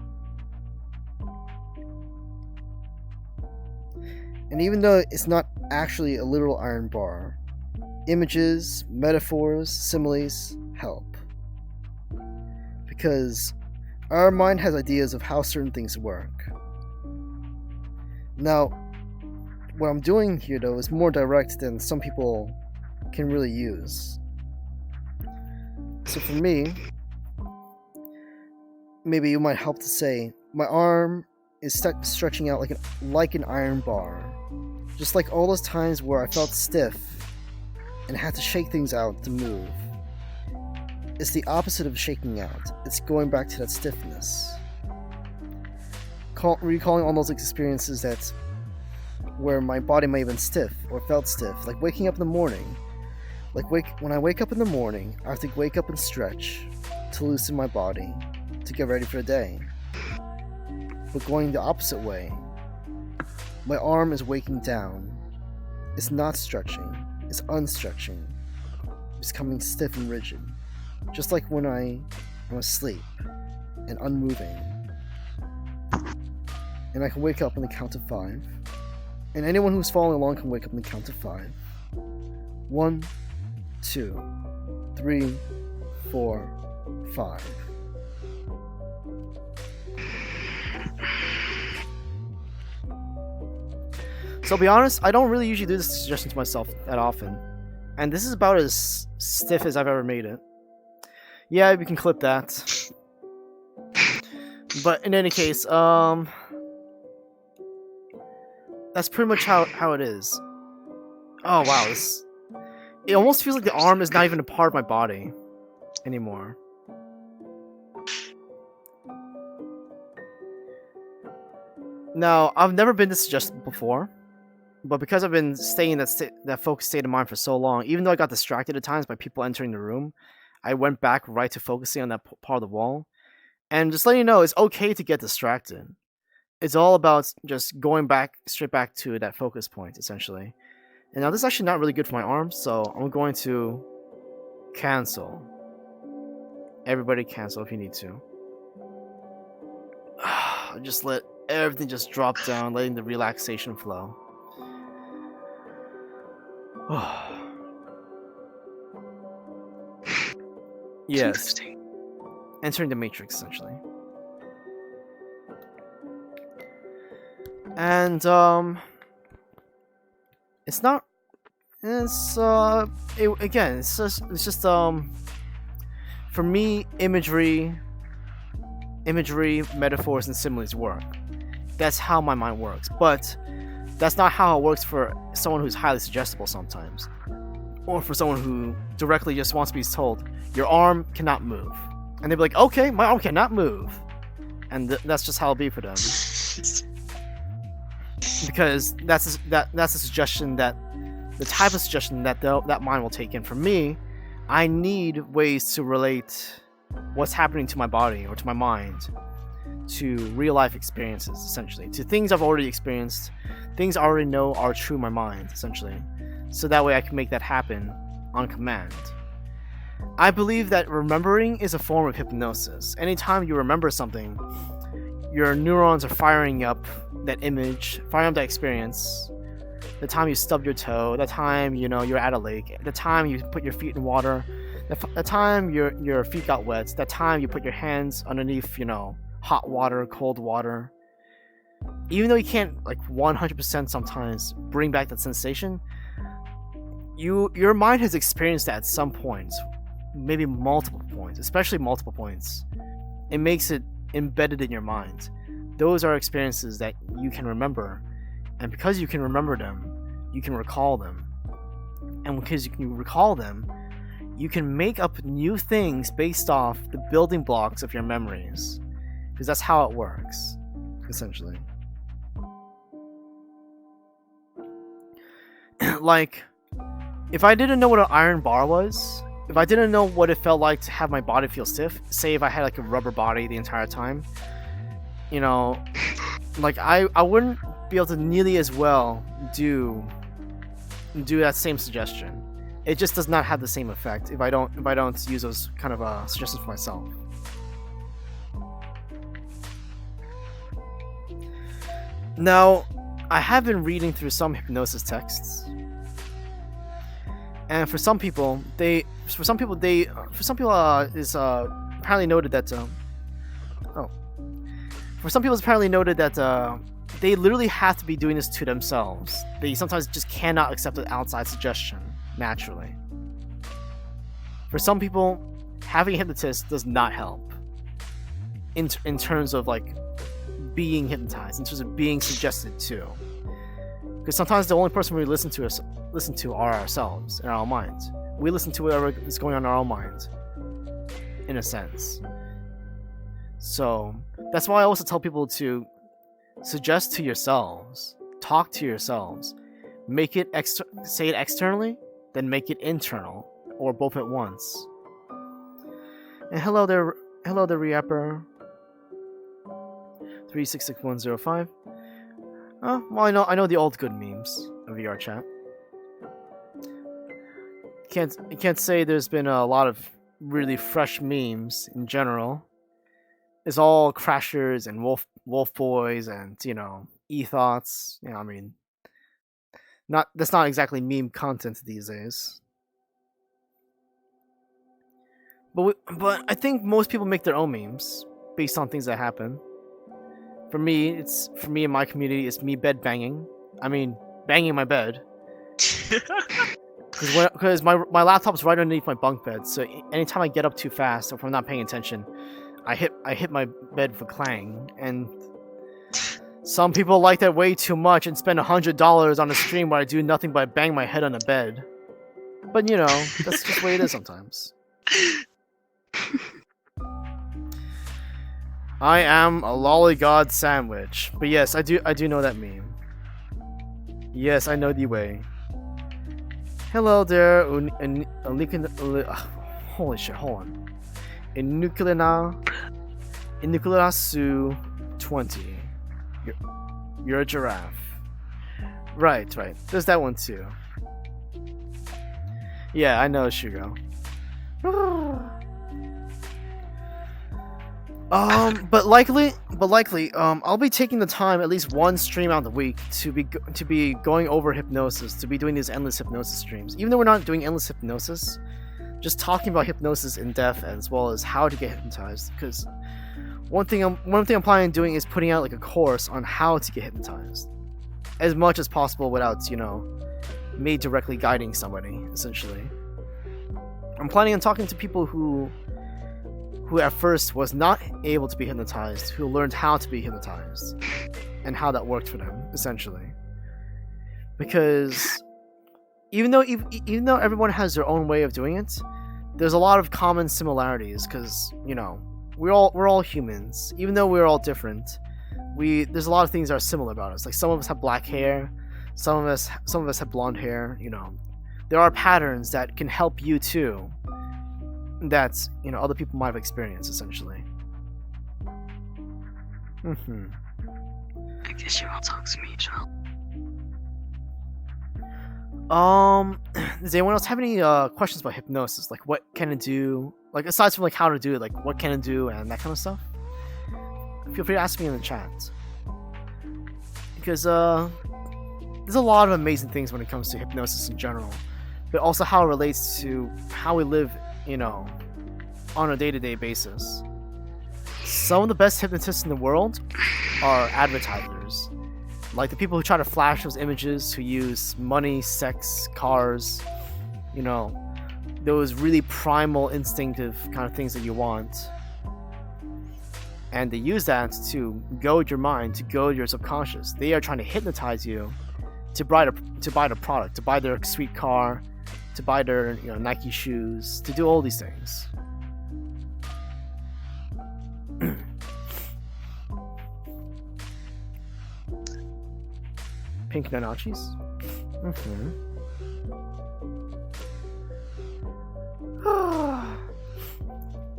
And even though it's not actually a literal iron bar, images, metaphors, similes help. Because our mind has ideas of how certain things work. Now, what I'm doing here though is more direct than some people can really use. So for me, maybe you might help to say, my arm is stretching out like an iron bar. Just like all those times where I felt stiff and had to shake things out to move. It's the opposite of shaking out. It's going back to that stiffness. Recalling all those experiences where my body may have been stiff or felt stiff, like waking up in the morning. When I wake up in the morning, I have to wake up and stretch to loosen my body to get ready for the day. But going the opposite way, my arm is waking down. It's not stretching, it's unstretching. It's becoming stiff and rigid. Just like when I'm asleep and unmoving. And I can wake up on the count of 5. And anyone who's following along can wake up on the count of 5. 1, 2, 3, 4, 5. So I'll be honest, I don't really usually do this suggestion to myself that often. And this is about as stiff as I've ever made it. Yeah, we can clip that. But in any case, that's pretty much how it is. Oh wow, it almost feels like the arm is not even a part of my body anymore. Now, I've never been this suggested before, but because I've been staying in that focused state of mind for so long, even though I got distracted at times by people entering the room, I went back right to focusing on that part of the wall. And just letting you know, it's okay to get distracted. It's all about just going straight back to that focus point, essentially. And now this is actually not really good for my arm, so I'm going to cancel. Everybody cancel if you need to. Just let everything just drop down, letting the relaxation flow. Yes. Interesting. Entering the Matrix, essentially. And it's not. It's again. It's just for me, imagery, metaphors, and similes work. That's how my mind works. But that's not how it works for someone who's highly suggestible sometimes, or for someone who directly just wants to be told your arm cannot move, and they'd be like, okay, my arm cannot move, and that's just how it'll be for them. Because that's a suggestion that the type of suggestion that that mind will take in. For me, I need ways to relate what's happening to my body or to my mind to real life experiences, essentially, to things I've already experienced, things I already know are true in my mind, essentially, so that way I can make that happen on command. I believe that remembering is a form of hypnosis. Anytime you remember something, your neurons are firing up that image, firing up that experience. The time you stubbed your toe, the time you're at a lake, the time you put your feet in water, the time your feet got wet, the time you put your hands underneath hot water, cold water. Even though you can't 100% sometimes bring back that sensation, your mind has experienced that at some point, maybe multiple points, especially multiple points. It makes it embedded in your mind. Those are experiences that you can remember, and because you can remember them, you can recall them. And because you can recall them, you can make up new things based off the building blocks of your memories. Because that's how it works, essentially. Like, if I didn't know what an iron bar was, if I didn't know what it felt like to have my body feel stiff, say if I had a rubber body the entire time, I wouldn't be able to nearly as well do that same suggestion. It just does not have the same effect if I don't use those kind of suggestions for myself. Now, I have been reading through some hypnosis texts, and for some people, it's apparently noted that they literally have to be doing this to themselves. They sometimes just cannot accept an outside suggestion naturally. For some people, having a hypnotist does not help in terms of being hypnotized, in terms of being suggested to. Because sometimes the only person we listen to are ourselves in our own minds. We listen to whatever is going on in our own minds, in a sense. So that's why I also tell people to suggest to yourselves, talk to yourselves, say it externally, then make it internal, or both at once. And hello there, Reapper 366105. Oh, well, I know the old good memes of VRChat. Can't say there's been a lot of really fresh memes in general. It's all Crashers and Wolf Boys and e-thoughts. That's not exactly meme content these days. But I think most people make their own memes based on things that happen. For me in my community, it's me bed banging. Banging my bed. Because my laptop's right underneath my bunk bed, so anytime I get up too fast or if I'm not paying attention, I hit my bed with a clang. And some people like that way too much and spend $100 on a stream where I do nothing but bang my head on the bed. But that's just the way it is sometimes. I am a lollygod sandwich. But yes, I do know that meme. Yes, I know the way. Hello there, holy shit, hold on. Inukulina Su 20. You're a giraffe. Right. There's that one too. Yeah, I know, Shugo. But likely, I'll be taking the time at least one stream out of the week to be going over hypnosis, to be doing these endless hypnosis streams. Even though we're not doing endless hypnosis, just talking about hypnosis in depth as well as how to get hypnotized. Because one thing I'm planning on doing is putting out like a course on how to get hypnotized, as much as possible without me directly guiding somebody. Essentially, I'm planning on talking to people who at first was not able to be hypnotized, who learned how to be hypnotized, and how that worked for them, essentially. Because even though everyone has their own way of doing it, there's a lot of common similarities. Because we're all humans, even though we're all different. There's a lot of things that are similar about us. Like some of us have black hair, some of us have blonde hair. There are patterns that can help you too, that other people might have experienced, essentially. I guess you won't talk to me, Joel. Does anyone else have any questions about hypnosis? Like, what can it do? Like, aside from like how to do it, like what can it do and that kind of stuff? Feel free to ask me in the chat. Because there's a lot of amazing things when it comes to hypnosis in general, but also how it relates to how we live on a day-to-day basis. Some of the best hypnotists in the world are advertisers. Like the people who try to flash those images, who use money, sex, cars, those really primal, instinctive kind of things that you want. And they use that to goad your mind, to goad your subconscious. They are trying to hypnotize you to buy the product, to buy their sweet car, to buy their Nike shoes, to do all these things. Pink nanachis.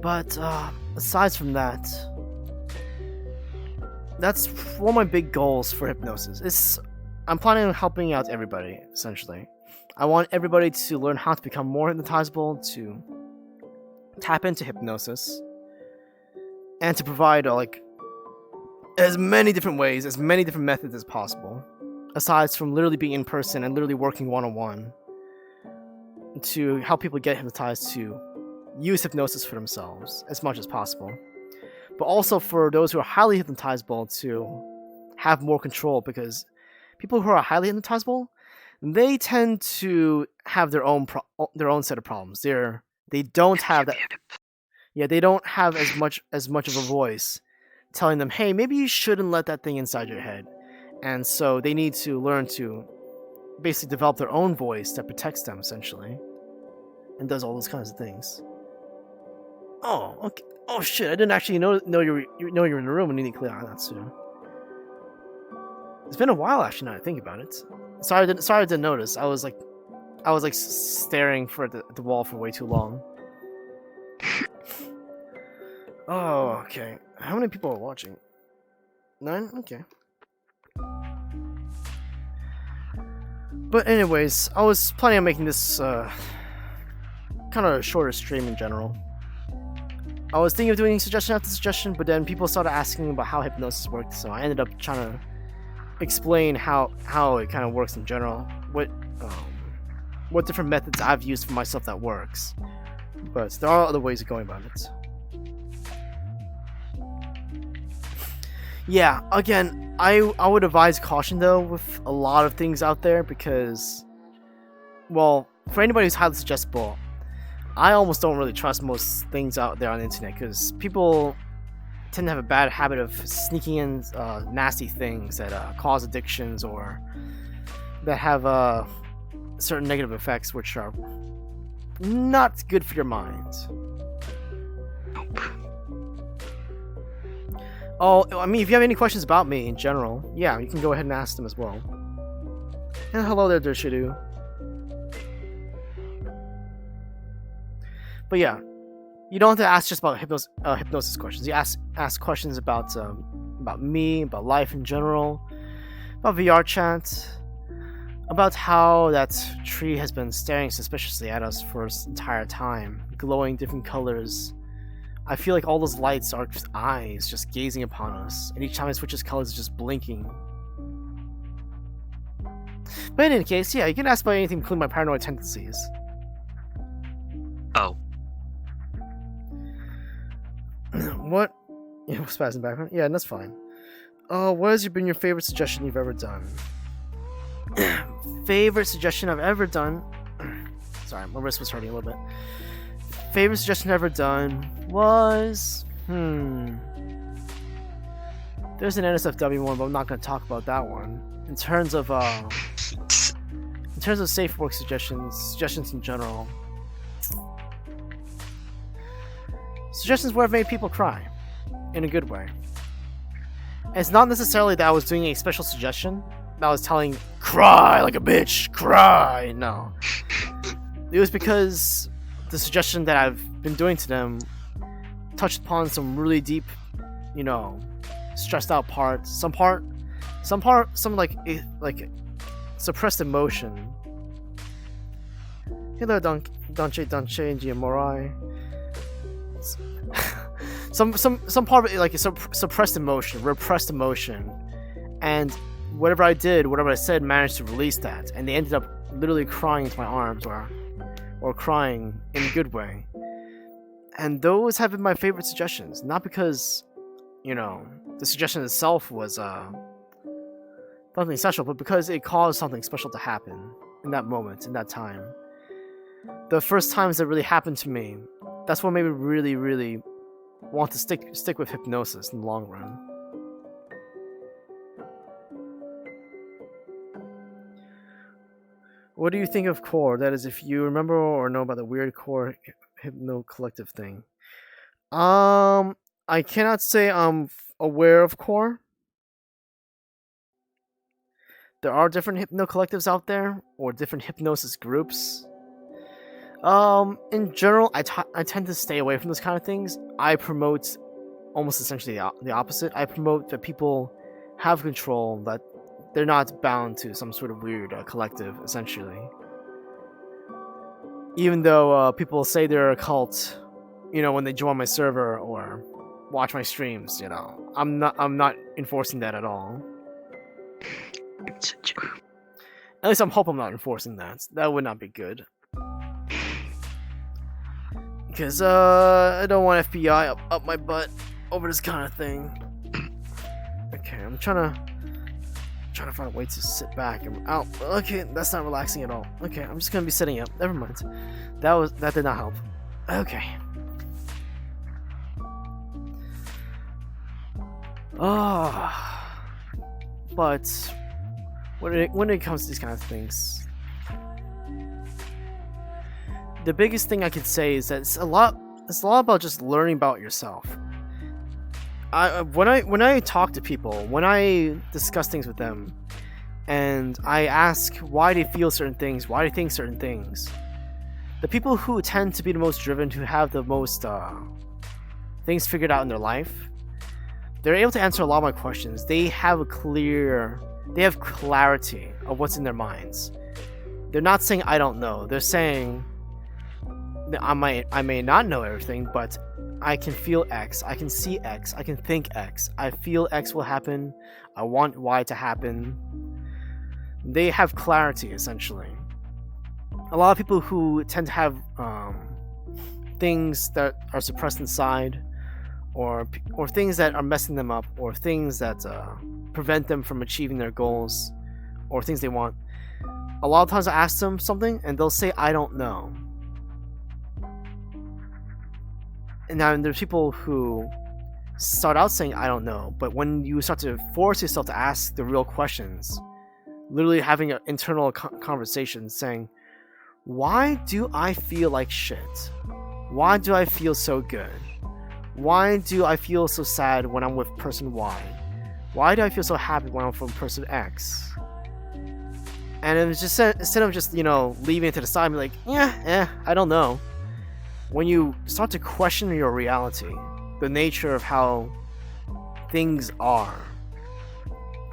But aside from that, that's one of my big goals for hypnosis. I'm planning on helping out everybody, essentially. I want everybody to learn how to become more hypnotizable, to tap into hypnosis, and to provide as many different ways, as many different methods as possible, aside from literally being in person and literally working one-on-one, to help people get hypnotized to use hypnosis for themselves as much as possible. But also for those who are highly hypnotizable to have more control, because people who are highly hypnotizable, they tend to have their own set of problems. They don't have that. Yeah, they don't have as much of a voice telling them, hey, maybe you shouldn't let that thing inside your head. And so they need to learn to basically develop their own voice that protects them, essentially, and does all those kinds of things. Oh, okay. Oh shit! I didn't actually know you were in the room. I need to clear out that soon. It's been a while, actually. Now that I think about it. Sorry, I didn't notice. I was staring at the wall for way too long. Oh, okay. How many people are watching? 9? Okay. But anyways, I was planning on making this kind of a shorter stream in general. I was thinking of doing suggestion after suggestion, but then people started asking about how hypnosis worked, so I ended up trying to explain how it kind of works in general, what different methods I've used for myself that works. But there are other ways of going about it. Yeah, again, I would advise caution though with a lot of things out there, because, well, for anybody who's highly suggestible, I almost don't really trust most things out there on the internet, because people tend to have a bad habit of sneaking in nasty things that cause addictions or that have certain negative effects which are not good for your mind. Nope. Oh, I mean, if you have any questions about me in general, yeah, you can go ahead and ask them as well. And hello there, Shidu. But yeah, you don't have to ask just about hypnosis questions. You ask questions about me, about life in general, about VRChat, about how that tree has been staring suspiciously at us for this entire time, glowing different colors I feel like all those lights are just eyes just gazing upon us, and each time it switches colors, it's just blinking. But in any case, yeah, you can ask about anything, including my paranoid tendencies. Oh. What? Yeah, spazzing background? Yeah, that's fine. What has been your favorite suggestion you've ever done? Favorite suggestion I've ever done? Sorry, my wrist was hurting a little bit. Favorite suggestion I've ever done was... There's an NSFW one, but I'm not going to talk about that one. In terms of safe work suggestions in general. Suggestions where I've made people cry. In a good way. And it's not necessarily that I was doing a special suggestion that I was telling, cry like a bitch, cry. No. It was because the suggestion that I've been doing to them touched upon some really deep, stressed out parts. Some like suppressed emotion. Hello, Danche and Giamorai. some part of it, like suppressed emotion, repressed emotion, and whatever I said managed to release that, and they ended up literally crying into my arms or crying in a good way. And those have been my favorite suggestions, not because the suggestion itself was something special, but because it caused something special to happen in that moment, in that time. The first times that really happened to me, that's what made me really, really want to stick with hypnosis in the long run. What do you think of core? That is, if you remember or know about the weird core hypno collective thing. I cannot say I'm aware of core. There are different hypno collectives out there, or different hypnosis groups. In general, I tend to stay away from those kind of things. I promote almost essentially the opposite. I promote that people have control, that they're not bound to some sort of weird collective, essentially. Even though people say they're a cult, when they join my server or watch my streams, I'm not enforcing that at all. At least I'm hoping I'm not enforcing that. That would not be good. Because I don't want FBI up my butt over this kind of thing. Okay, I'm trying to find a way to sit back and out. Okay, that's not relaxing at all. Okay, I'm just gonna be sitting up. Never mind. That did not help. Okay. But when it comes to these kind of things, the biggest thing I could say is that it's a lot about just learning about yourself. When I talk to people, when I discuss things with them, and I ask why they feel certain things, why they think certain things, the people who tend to be the most driven, who have the most things figured out in their life, they're able to answer a lot of my questions. They have clarity of what's in their minds. They're not saying I don't know. They're saying I may not know everything, but I can feel X, I can see X, I can think X, I feel X will happen, I want Y to happen. They have clarity, essentially. A lot of people who tend to have things that are suppressed inside, or things that are messing them up, or things that prevent them from achieving their goals, or things they want. A lot of times I ask them something, and they'll say, I don't know. And now there's people who start out saying, I don't know, but when you start to force yourself to ask the real questions, literally having an internal conversation saying, why do I feel like shit? Why do I feel so good? Why do I feel so sad when I'm with person Y? Why do I feel so happy when I'm with person X? And it was just, instead of just, leaving it to the side and be like, I don't know. When you start to question your reality, the nature of how things are,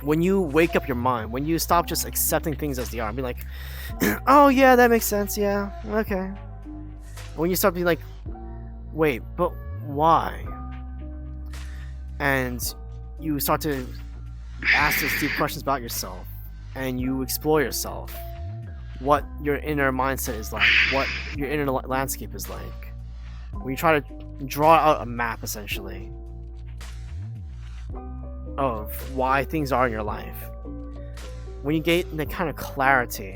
when you wake up your mind, when you stop just accepting things as they are and be like, oh yeah, that makes sense, yeah, okay. When you start being like, wait, but why? And you start to ask those deep questions about yourself, and you explore yourself, what your inner mindset is like, what your inner landscape is like. When you try to draw out a map, essentially, of why things are in your life. When you get the kind of clarity,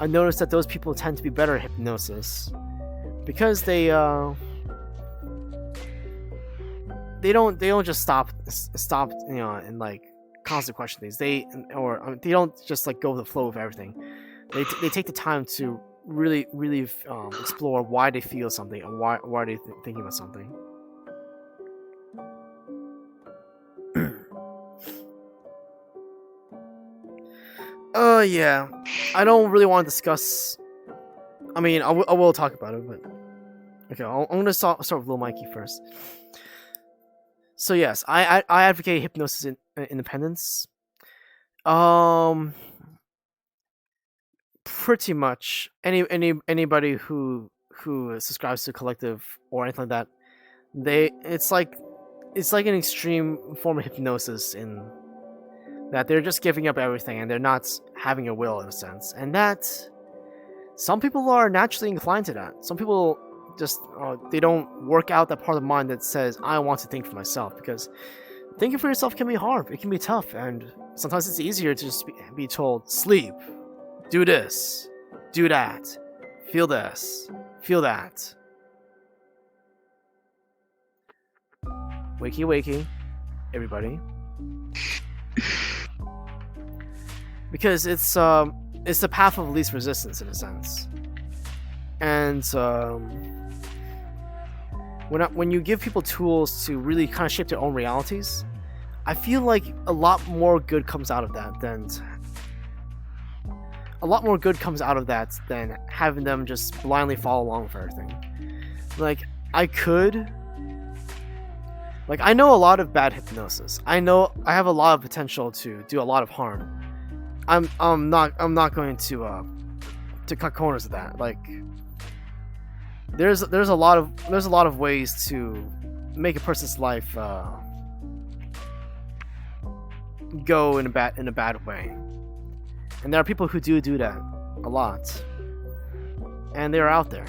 I noticed that those people tend to be better at hypnosis because they don't just stop and like constant question things. They don't just like go with the flow of everything. They take the time to really explore why they feel something and why they thinking about something. Yeah, I don't really want to discuss. I mean, I will talk about it, but okay, I'm gonna start with Little Mikey first. So yes, I advocate hypnosis independence. Pretty much anybody who subscribes to collective or anything like that, it's like an extreme form of hypnosis in that they're just giving up everything and they're not having a will in a sense, and that some people are naturally inclined to that. Some people just they don't work out that part of the mind that says I want to think for myself, because thinking for yourself can be hard. It can be tough, and sometimes it's easier to just be told sleep, do this, do that, feel this, feel that. Wakey wakey, everybody. Because it's the path of least resistance in a sense. And when you give people tools to really kind of shape their own realities, I feel like a lot more good comes out of that than having them just blindly follow along with everything. I know a lot of bad hypnosis. I know I have a lot of potential to do a lot of harm. I'm not going to cut corners of that. Like there's a lot of ways to make a person's life go in a bad way, and there are people who do that a lot, and they're out there.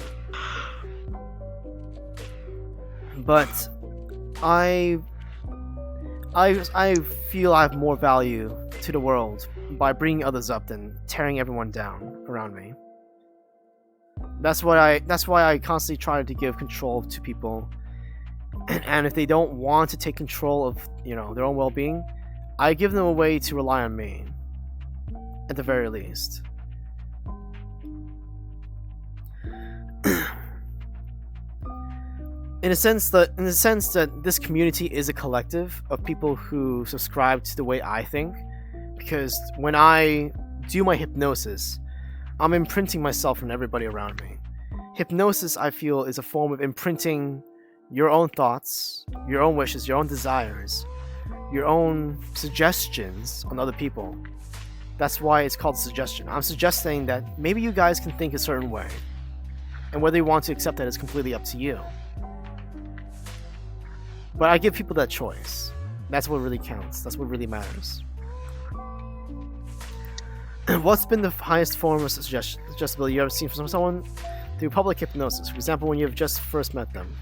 But I feel I have more value to the world by bringing others up than tearing everyone down around me. That's why I constantly try to give control to people, and if they don't want to take control of their own well-being, I give them a way to rely on me, at the very least. In the sense that this community is a collective of people who subscribe to the way I think, because when I do my hypnosis, I'm imprinting myself on everybody around me. Hypnosis, I feel, is a form of imprinting your own thoughts, your own wishes, your own desires, your own suggestions on other people. That's why it's called suggestion. I'm suggesting that maybe you guys can think a certain way, and whether you want to accept that is completely up to you. But I give people that choice. That's what really counts. That's what really matters. What's been the highest form of suggestibility you ever seen from someone? Through public hypnosis. For example, when you've just first met them.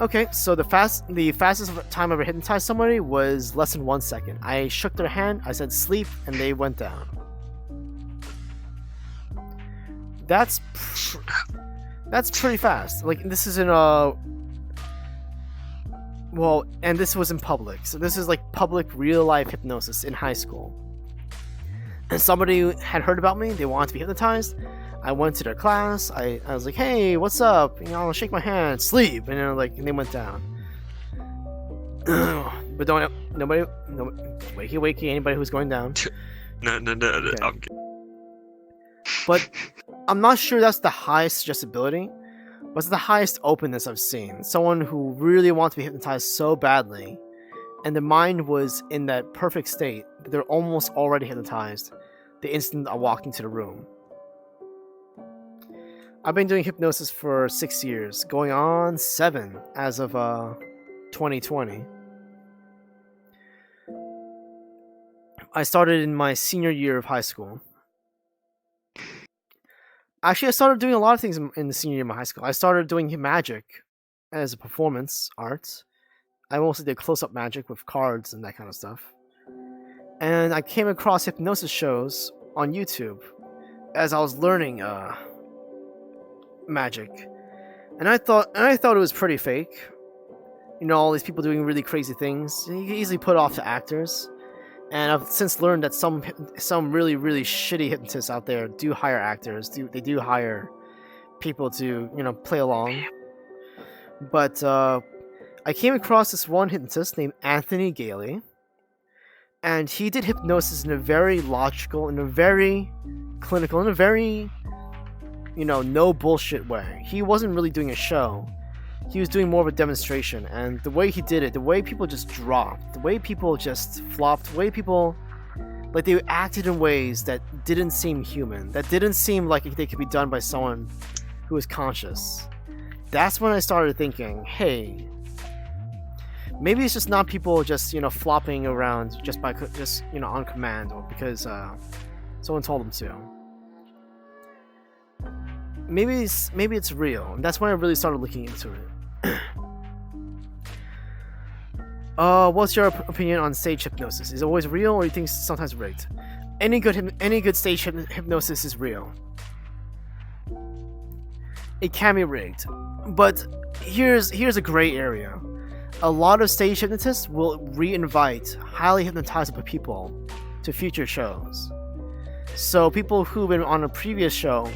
Okay, so the fastest time I ever hypnotized somebody was less than 1 second. I shook their hand, I said sleep, and they went down. That's pretty fast. Like, this is in a... Well, and this was in public. So this is like public real-life hypnosis in high school. And somebody had heard about me, they wanted to be hypnotized. I went to their class, I was like, hey, what's up? Shake my hand, sleep, and and they went down. But nobody, wakey, anybody who's going down. No, okay. I'm good. But I'm not sure that's the highest suggestibility, but it's the highest openness I've seen. Someone who really wants to be hypnotized so badly, and their mind was in that perfect state that they're almost already hypnotized the instant I walked into the room. I've been doing hypnosis for 6 years, going on 7 as of 2020. I started in my senior year of high school. Actually, I started doing a lot of things in the senior year of my high school. I started doing magic as a performance art. I mostly did close-up magic with cards and that kind of stuff. And I came across hypnosis shows on YouTube as I was learning magic, and I thought it was pretty fake. You know, all these people doing really crazy things. You can easily put off to actors. And I've since learned that some really shitty hypnotists out there do hire actors. They do hire people to, you know, play along. But I came across this one hypnotist named Anthony Gailey, and he did hypnosis in a very logical, in a very clinical, in a very, you know, no bullshit way. He wasn't really doing a show. He was doing more of a demonstration, and the way he did it, the way people just dropped, the way people just flopped, the way people, like, they acted in ways that didn't seem human, that didn't seem like they could be done by someone who was conscious. That's when I started thinking, hey, maybe it's just not people just, you know, flopping around just you know, on command or because someone told them to. Maybe it's real, and that's when I really started looking into it. What's your opinion on stage hypnosis? Is it always real, or do you think it's sometimes rigged? Any good stage hypnosis is real. It can be rigged, but here's a gray area. A lot of stage hypnotists will re-invite highly hypnotizable people to future shows. So people who've been on a previous show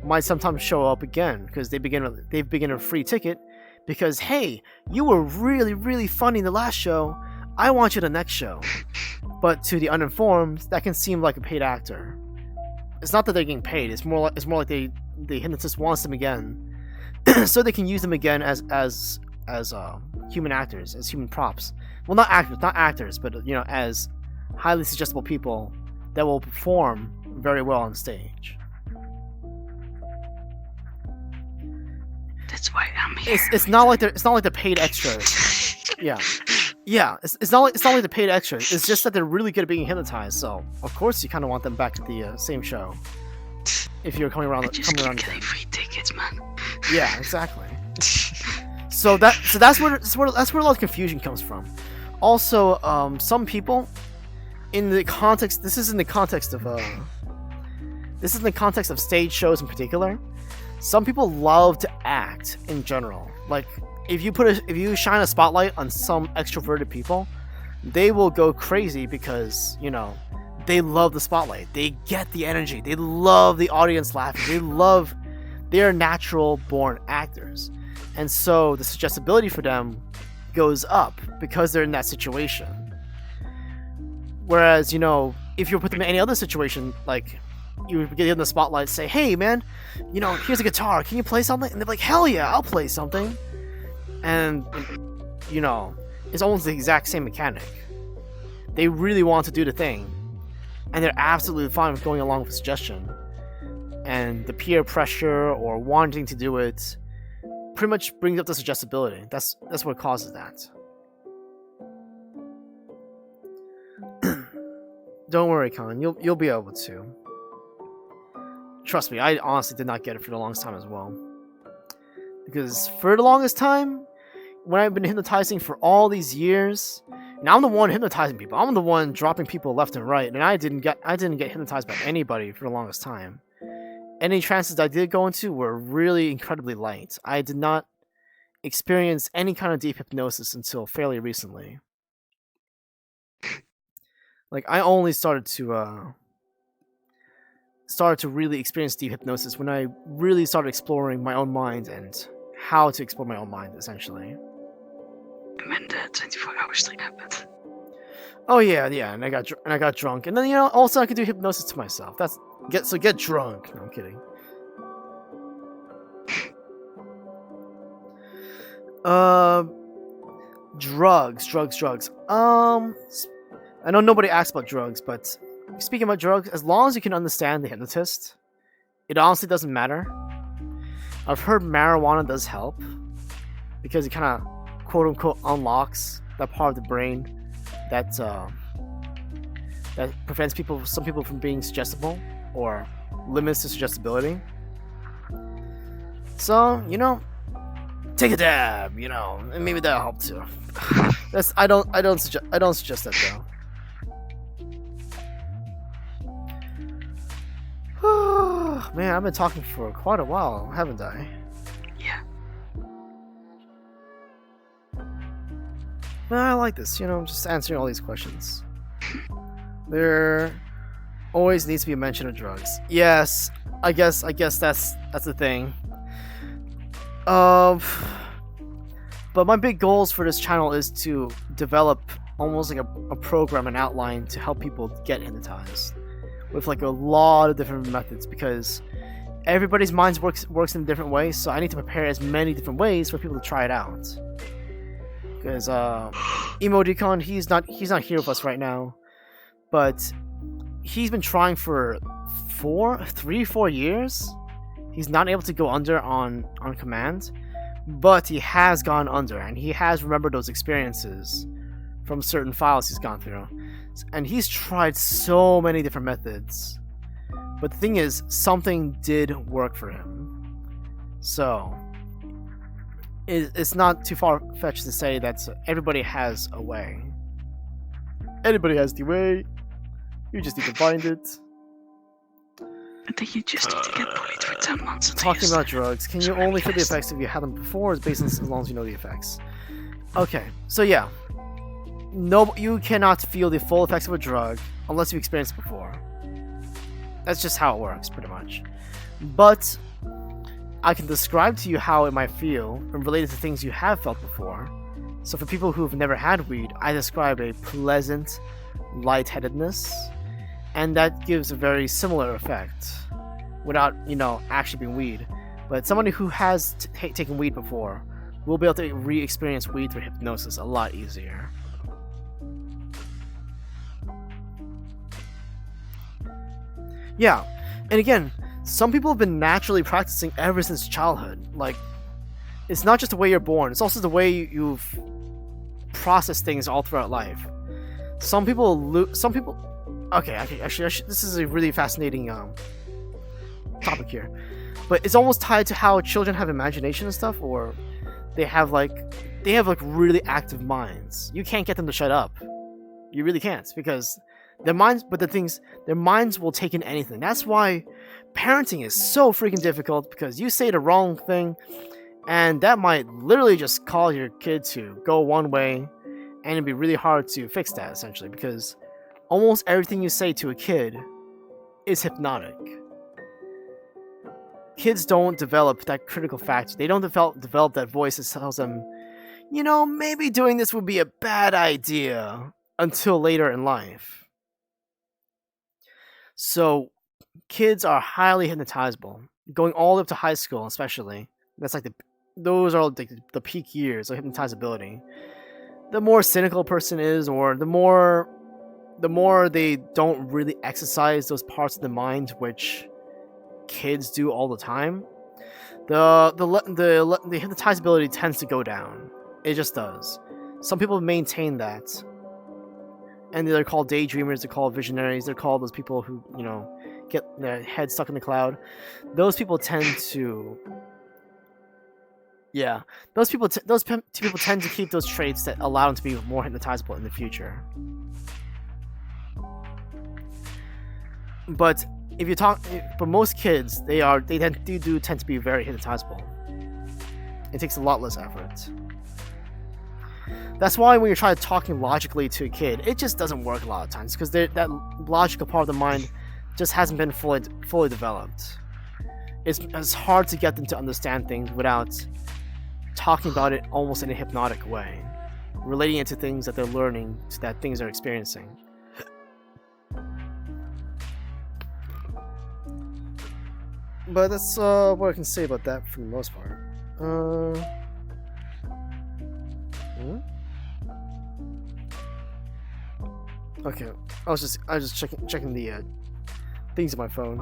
might sometimes show up again because they've begin a free ticket because, hey, you were really funny in the last show, I want you the next show. But to the uninformed, that can seem like a paid actor. It's not that they're getting paid, it's more like the hypnotist wants them again so they can use them again as human actors, as human props. Well, not actors, but, you know, as highly suggestible people that will perform very well on stage. That's why I'm here. It's not like they're paid extras. Yeah. It's not like the paid extras. It's just that they're really good at being hypnotized. So of course you kind of want them back at the same show. If you're coming around, I just keep getting free tickets, man. Yeah, exactly. So that's where a lot of confusion comes from. Also, some people, in the context, this is in the context of stage shows in particular. Some people love to act in general. Like, if you shine a spotlight on some extroverted people, they will go crazy because, you know, they love the spotlight. They get the energy. They love the audience laughing. They are natural born actors. And so the suggestibility for them goes up because they're in that situation. Whereas, you know, if you put them in any other situation, like, you would get in the spotlight, say, hey man, you know, here's a guitar, can you play something? And they're like, hell yeah, I'll play something. And, you know, it's almost the exact same mechanic. They really want to do the thing, and they're absolutely fine with going along with suggestion. And the peer pressure or wanting to do it pretty much brings up the suggestibility. That's what causes that. Don't worry, Colin, you'll be able to. Trust me, I honestly did not get it for the longest time as well. Because for the longest time, when I've been hypnotizing for all these years, and I'm the one hypnotizing people, I'm the one dropping people left and right, and I didn't get hypnotized by anybody for the longest time. Any trances I did go into were really incredibly light. I did not experience any kind of deep hypnosis until fairly recently. Like, I only started to really experience deep hypnosis when I really started exploring my own mind and how to explore my own mind, essentially. And when the 24-hour sleep happened. Oh yeah, and I got drunk, and then, you know, also I could do hypnosis to myself. Get drunk. No, I'm kidding. Drugs. I know nobody asks about drugs, but speaking about drugs, as long as you can understand the hypnotist, it honestly doesn't matter. I've heard marijuana does help because it kind of quote unquote unlocks that part of the brain that that prevents some people from being suggestible or limits the suggestibility. So, you know, take a dab, you know, and maybe that'll help too. I don't suggest that though. Man, I've been talking for quite a while, haven't I? Yeah. Man, I like this, you know, just answering all these questions. There always needs to be a mention of drugs. Yes, I guess that's the thing. But my big goals for this channel is to develop almost like a program, an outline to help people get hypnotized with like a lot of different methods, because everybody's minds works in a different way, so I need to prepare as many different ways for people to try it out. Because Emo Decon, he's not here with us right now, but he's been trying for 4 years. He's not able to go under on command, but he has gone under, and he has remembered those experiences from certain files he's gone through. And he's tried so many different methods. But the thing is, something did work for him. So, it's not too far-fetched to say that everybody has a way. Anybody has the way. You just need to find it. I think you just need to get bullied for 10 months. Talking about drugs, can you only feel the effects if you had them before, or is it based on as long as you know the effects? Okay, so yeah. No, you cannot feel the full effects of a drug unless you experienced it before. That's just how it works, pretty much. But I can describe to you how it might feel and related to things you have felt before. So for people who've never had weed, I describe a pleasant lightheadedness, and that gives a very similar effect without, you know, actually being weed. But somebody who has taken weed before will be able to re-experience weed through hypnosis a lot easier. Yeah, and again, some people have been naturally practicing ever since childhood. Like, it's not just the way you're born, it's also the way you've processed things all throughout life. Some people, okay, actually, this is a really fascinating topic here. But it's almost tied to how children have imagination and stuff, or they have really active minds. You can't get them to shut up. You really can't, because their minds will take in anything. That's why parenting is so freaking difficult, because you say the wrong thing and that might literally just cause your kid to go one way, and it'd be really hard to fix that, essentially, because almost everything you say to a kid is hypnotic. Kids don't develop that critical factor. They don't develop that voice that tells them, you know, maybe doing this would be a bad idea, until later in life. So, kids are highly hypnotizable, going all the way up to high school, especially. That's like those are like the peak years of hypnotizability. The more cynical a person is, or the more they don't really exercise those parts of the mind which kids do all the time, the hypnotizability tends to go down. It just does. Some people maintain that. And they're called daydreamers, they're called visionaries, they're called those people who, you know, get their head stuck in the cloud. Those people tend to... Yeah. Those people tend to keep those traits that allow them to be more hypnotizable in the future. But if you talk... For most kids, they do tend to be very hypnotizable. It takes a lot less effort. That's why when you're trying to talking logically to a kid, it just doesn't work a lot of times, because that logical part of the mind just hasn't been fully developed. It's hard to get them to understand things without talking about it almost in a hypnotic way, relating it to things that they're learning, to that things they're experiencing. But that's what I can say about that for the most part. Okay, I was just checking the things on my phone.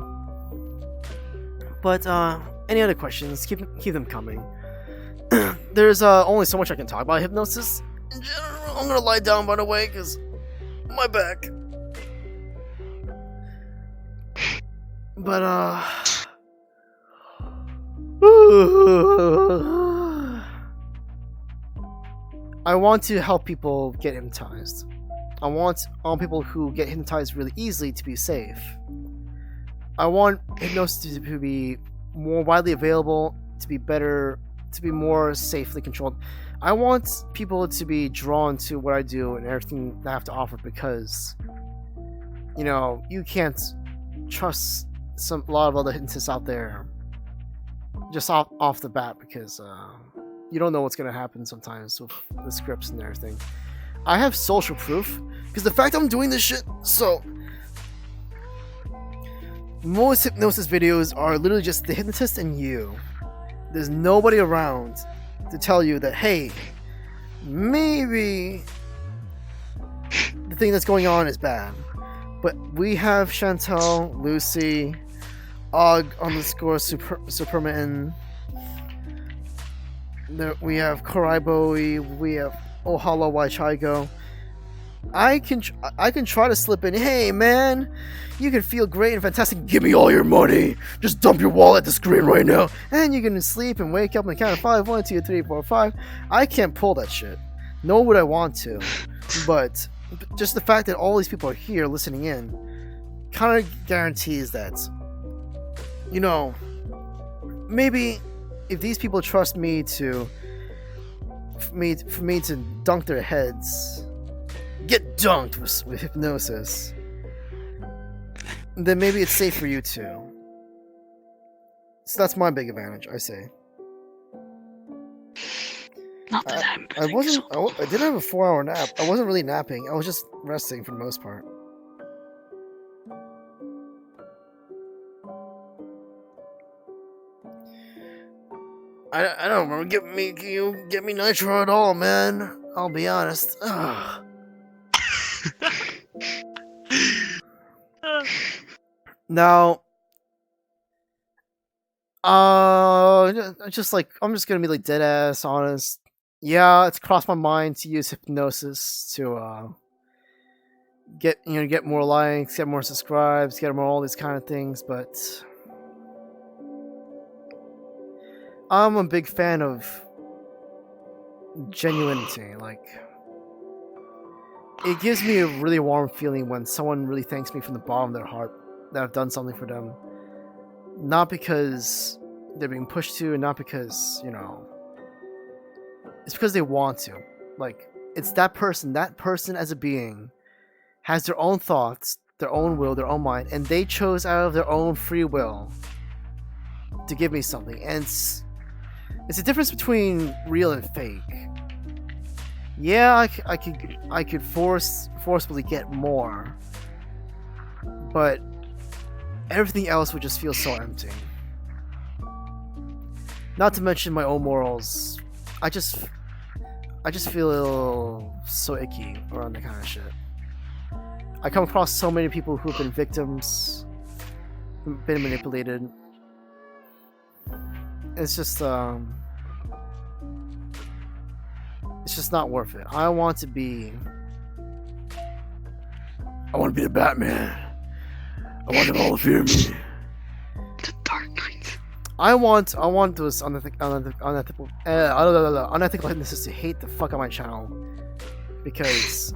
But Any other questions? Keep them coming. There's only so much I can talk about hypnosis. In general, I'm gonna lie down, by the way, because my back. But I want to help people get hypnotized. I want all people who get hypnotized really easily to be safe. I want hypnosis to be more widely available, to be better, to be more safely controlled. I want people to be drawn to what I do and everything that I have to offer because, you know, you can't trust a lot of other hypnotists out there just off the bat because you don't know what's going to happen sometimes with the scripts and everything. I have social proof because the fact I'm doing this shit, so most hypnosis videos are literally just the hypnotist and you. There's nobody around to tell you that, hey, maybe the thing that's going on is bad. But we have Chantel, Lucy, Og_Superman. We have Koraibo, we have Ohala Waichigo. I can try to slip in, hey man, you can feel great and fantastic, give me all your money, just dump your wallet at the screen right now, and you can sleep and wake up on the count of 5, 1, 2, 3, 4, 5. I can't pull that shit, nor would I want to, but just the fact that all these people are here listening in kind of guarantees that, you know, maybe if these people trust me for me to dunk their heads, get dunked with hypnosis, then maybe it's safe for you too. So that's my big advantage, I say. Not that I didn't have a 4-hour nap. I wasn't really napping. I was just resting for the most part. I don't remember can you get me nitro at all, man? I'll be honest. Ugh. Now, just like I'm just gonna be like dead ass honest. Yeah, it's crossed my mind to use hypnosis to get more likes, get more subscribes, get more all these kind of things, but I'm a big fan of genuinity. Like, it gives me a really warm feeling when someone really thanks me from the bottom of their heart that I've done something for them. Not because they're being pushed to, and not because, you know, it's because they want to. Like, it's that person as a being has their own thoughts, their own will, their own mind, and they chose out of their own free will to give me something. And it's a difference between real and fake. Yeah, I could forcibly get more, but everything else would just feel so empty. Not to mention my own morals. I just feel so icky around that kind of shit. I come across so many people who've been victims, who've been manipulated. It's just not worth it. I want to be the Batman. I want them all to fear me. The Dark Knight. I want those unethical hypnotists to hate the fuck out of my channel because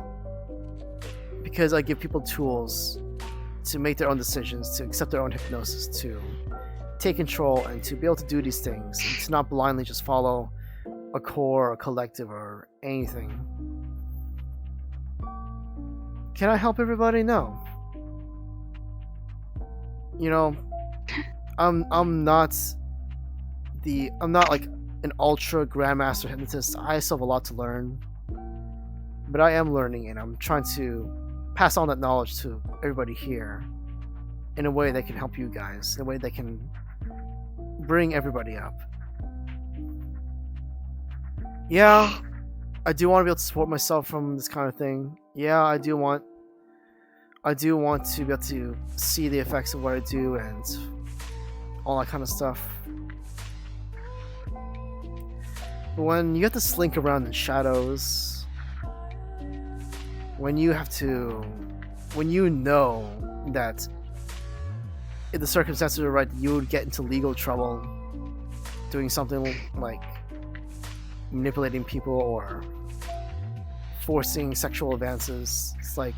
I give people tools to make their own decisions, to accept their own hypnosis, to take control, and to be able to do these things, and to not blindly just follow a core, a collective, or anything. Can I help everybody? No. You know, I'm not like an ultra grandmaster hypnotist. I still have a lot to learn, but I am learning, and I'm trying to pass on that knowledge to everybody here in a way that can help you guys, in a way that can bring everybody up. Yeah, I do want to be able to support myself from this kind of thing. Yeah, I do want to be able to see the effects of what I do and all that kind of stuff. when you have to slink around in shadows, when you know that if the circumstances are right, you would get into legal trouble doing something like manipulating people or forcing sexual advances. It's like,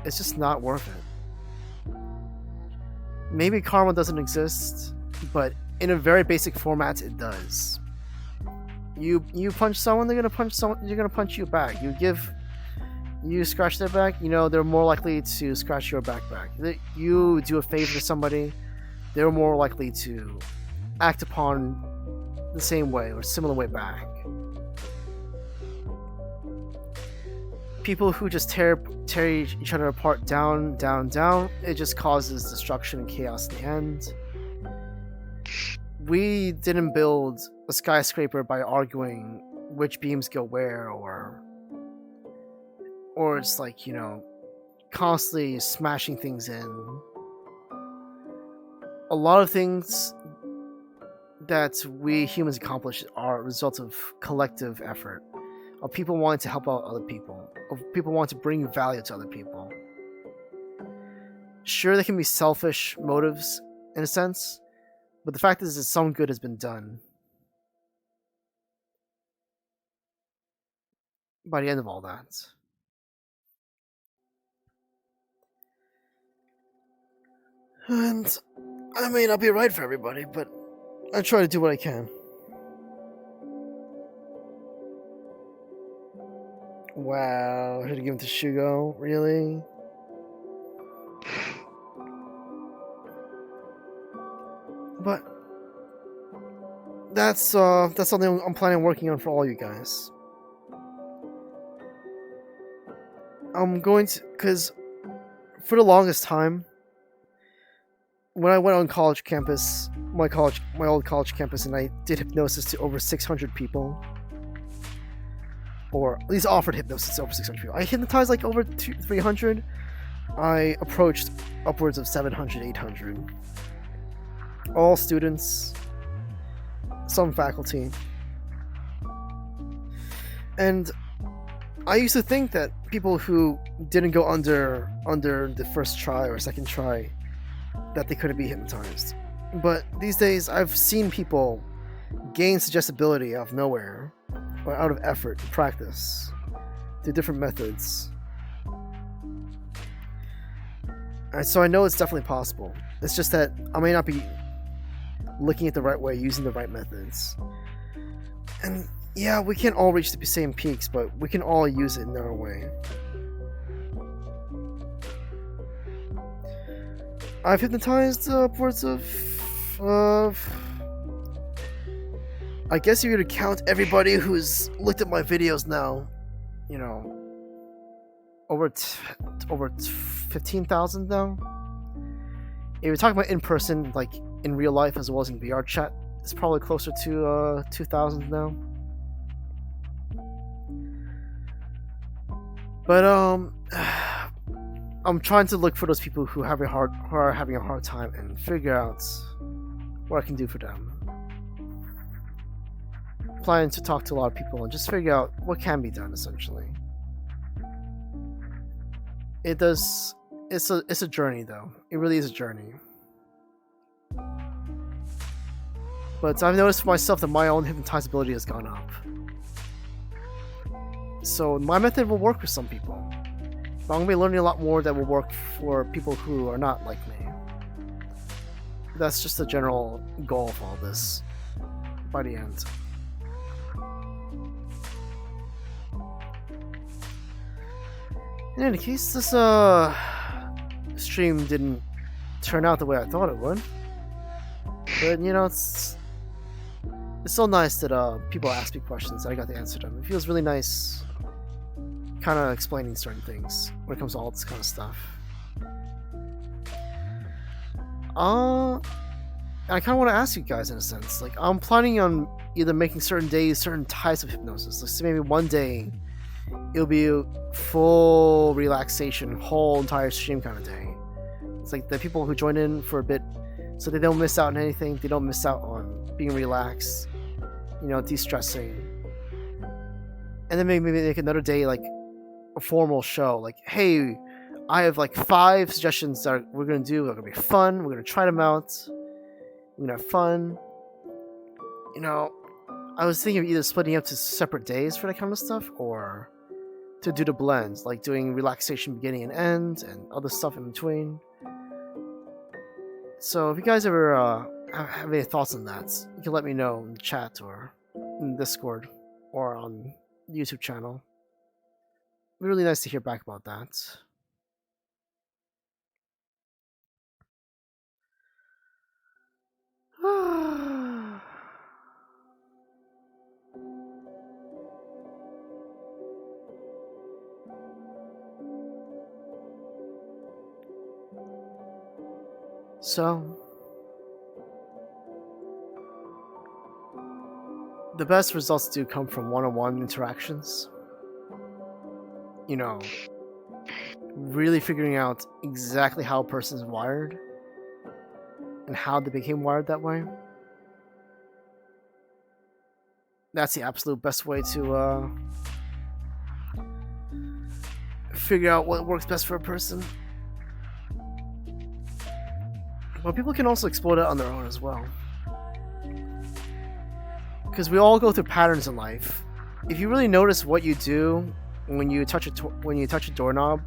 it's just not worth it. Maybe karma doesn't exist, but in a very basic format, it does. You punch someone, they're gonna punch you back. You scratch their back, they're more likely to scratch your back. You do a favor to somebody, they're more likely to act upon the same way or similar way back. People who just tear each other apart down, it just causes destruction and chaos in the end. We didn't build a skyscraper by arguing which beams go where, or it's like, constantly smashing things in. A lot of things that we humans accomplish are a result of collective effort, of people wanting to help out other people, of people wanting to bring value to other people. Sure, there can be selfish motives in a sense, but the fact is that some good has been done by the end of all that. And I may not be right for everybody, but I try to do what I can. Wow, I should have given it to Shugo, really? But that's something I'm planning on working on for all you guys. I'm going to, because for the longest time, when I went on college campus, my old college campus, and I did hypnosis to over 600 people, or at least offered hypnosis to over 600 people. I hypnotized like over 300. I approached upwards of 700, 800. All students, some faculty. And I used to think that people who didn't go under the first try or second try, that they couldn't be hypnotized. But these days, I've seen people gain suggestibility out of nowhere, or out of effort and practice, through different methods. And so I know it's definitely possible. It's just that I may not be looking at the right way, using the right methods. And yeah, we can't all reach the same peaks, but we can all use it in our way. I've hypnotized upwards of I guess you could count everybody who's looked at my videos now, over 15,000 now. If you're talking about in person, like in real life as well as in VRChat, it's probably closer to 2,000 now. But I'm trying to look for those people who are having a hard time and figure out what I can do for them. Planning to talk to a lot of people and just figure out what can be done. Essentially, it's a journey, though. It really is a journey. But I've noticed for myself that my own hypnotizability has gone up. So my method will work for some people. But I'm going to be learning a lot more that will work for people who are not like me. That's just the general goal of all this by the end. In any case, this stream didn't turn out the way I thought it would. But it's so nice that people ask me questions and I got to answer them. It feels really nice kind of explaining certain things when it comes to all this kind of stuff. I kind of want to ask you guys in a sense. Like, I'm planning on either making certain days certain types of hypnosis. Like, so maybe one day it'll be a full relaxation, whole entire stream kind of day. It's like the people who join in for a bit, so they don't miss out on anything. They don't miss out on being relaxed, de-stressing, and then maybe make another day like a formal show. Like, hey, I have like 5 suggestions that we're gonna do. They're gonna be fun. We're gonna try them out. We're gonna have fun. I was thinking of either splitting up to separate days for that kind of stuff, or to do the blends, like doing relaxation beginning and end, and other stuff in between. So if you guys ever have any thoughts on that, you can let me know in the chat or in Discord or on the YouTube channel. It'd be really nice to hear back about that. So, the best results do come from one-on-one interactions. Really figuring out exactly how a person is wired and how they became wired that way. That's the absolute best way to figure out what works best for a person. But people can also explore that on their own as well. Because we all go through patterns in life. If you really notice what you do when you touch a doorknob,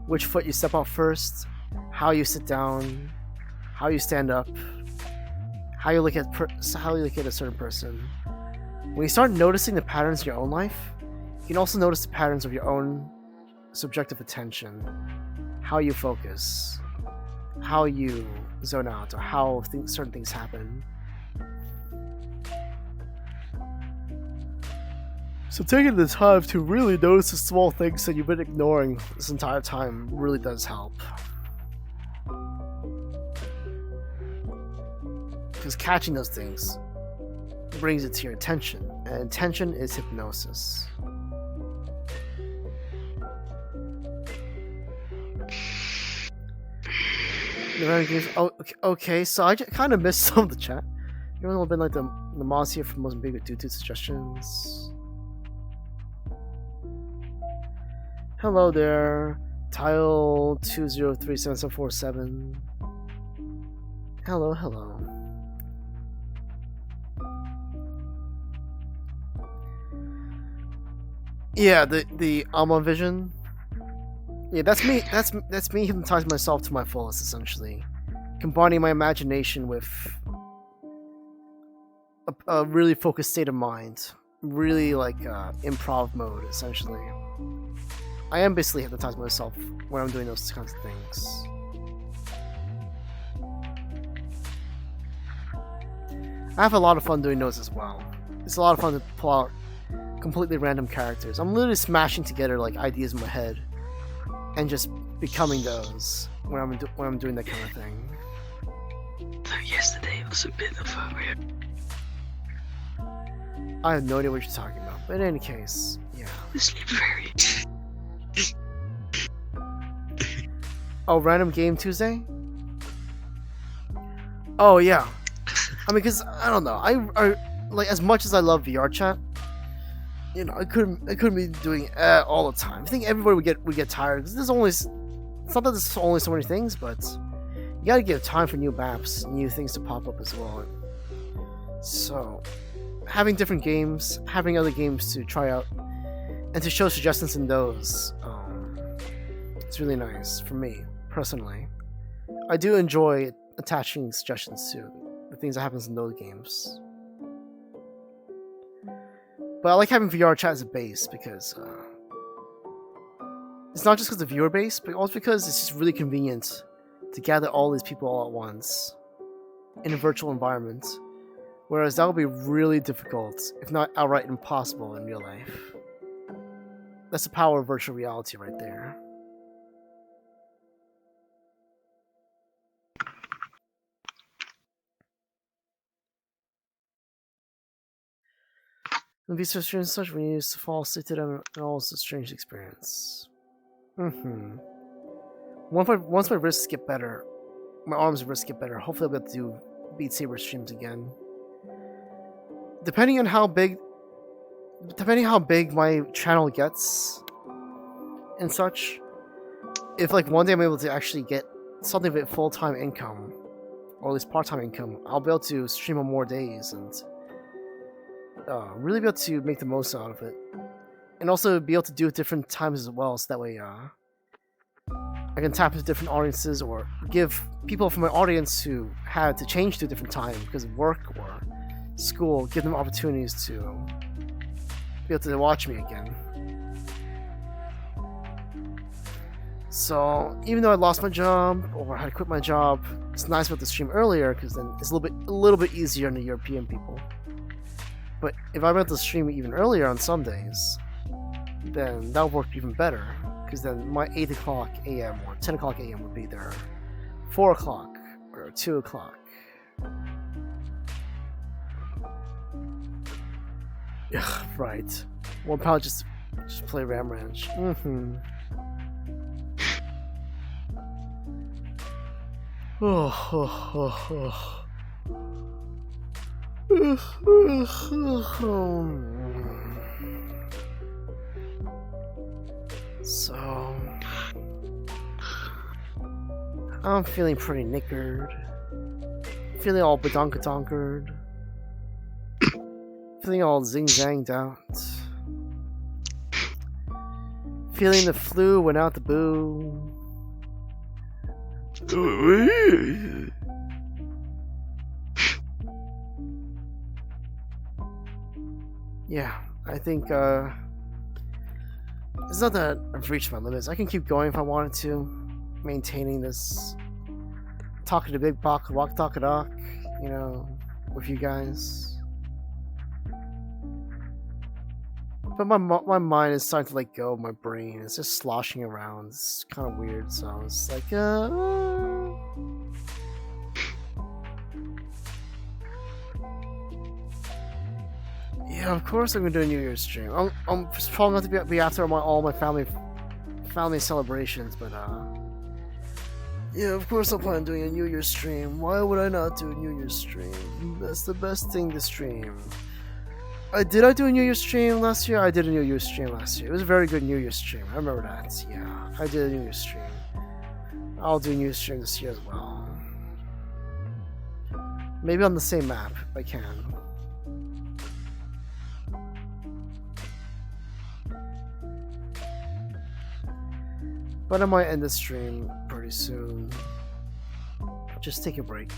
which foot you step out first, how you sit down, how you stand up, how you look at a certain person. When you start noticing the patterns in your own life, you can also notice the patterns of your own subjective attention, how you focus, how you zone out, or how certain things happen. So taking the time to really notice the small things that you've been ignoring this entire time really does help. Because catching those things brings it to your attention, and attention is hypnosis. Oh, okay, so I kind of missed some of the chat. Everyone have been like the mods here from Mozambique with due to suggestions. Hello there, Tile 2037747. Hello. Yeah, the Alma vision. Yeah, that's me. That's me hypnotizing myself to my fullest, essentially, combining my imagination with a really focused state of mind, really like improv mode, essentially. I am basically hypnotizing myself when I'm doing those kinds of things. I have a lot of fun doing those as well. It's a lot of fun to pull out completely random characters. I'm literally smashing together like ideas in my head and just becoming those when I'm doing that kind of thing. So yesterday was a bit of a weird. I have no idea what you're talking about, but in any case, yeah. Sleep very. Oh, random game Tuesday? Oh yeah. I mean, cause I don't know. I like, as much as I love VRChat, I couldn't be doing it all the time. I think everybody would get tired. Cause it's not that there's only so many things, but you gotta give time for new maps, new things to pop up as well. So, having different games, having other games to try out, and to show suggestions in those, it's really nice for me personally. I do enjoy attaching suggestions to the things that happens in those games. But I like having VRChat as a base because it's not just because of viewer base, but also because it's just really convenient to gather all these people all at once in a virtual environment. Whereas that would be really difficult, if not outright impossible in real life. That's the power of virtual reality right there. When these are strange such, we used to fall asleep to them and also a strange experience. Once my wrists get better, my arms and wrists get better, hopefully I'll be able to do Beat Saber streams again. depending how big my channel gets and such, if like one day I'm able to actually get something of it full-time income, or at least part-time income, I'll be able to stream on more days and really be able to make the most out of it, and also be able to do it different times as well, so that way I can tap into different audiences or give people from my audience who had to change to a different time because of work or school, give them opportunities to be able to watch me again. So even though I lost my job or had to quit my job, it's nice about the stream earlier because then it's a little bit easier on the European people. But if I'm able to stream even earlier on some days, then that'll work even better. Because then my 8 o'clock a.m. or 10 o'clock a.m. would be there 4 o'clock or 2 o'clock. Yeah, right. We'll probably just play Ram Ranch. So I'm feeling pretty knickered. Feeling all badonkadonkered. Feeling all zing-zanged out. Feeling the flu went out the boo. Yeah, I think it's not that I've reached my limits. I can keep going if I wanted to, maintaining this talking to big buck, walk talk doc, you know, with you guys. But my mind is starting to let go of my brain. It's just sloshing around. It's kind of weird. So it's like, yeah, of course I'm gonna do a New Year's stream. I'm probably not to be after all my family celebrations, but yeah, of course I'll plan on doing a New Year's stream. Why would I not do a New Year's stream? That's the best thing to stream. Did I do a New Year's stream last year? I did a New Year's stream last year. It was a very good New Year's stream. I remember that. Yeah, I did a New Year's stream. I'll do a New Year's stream this year as well. Maybe on the same map if I can. But I might end the stream pretty soon. Just take a break.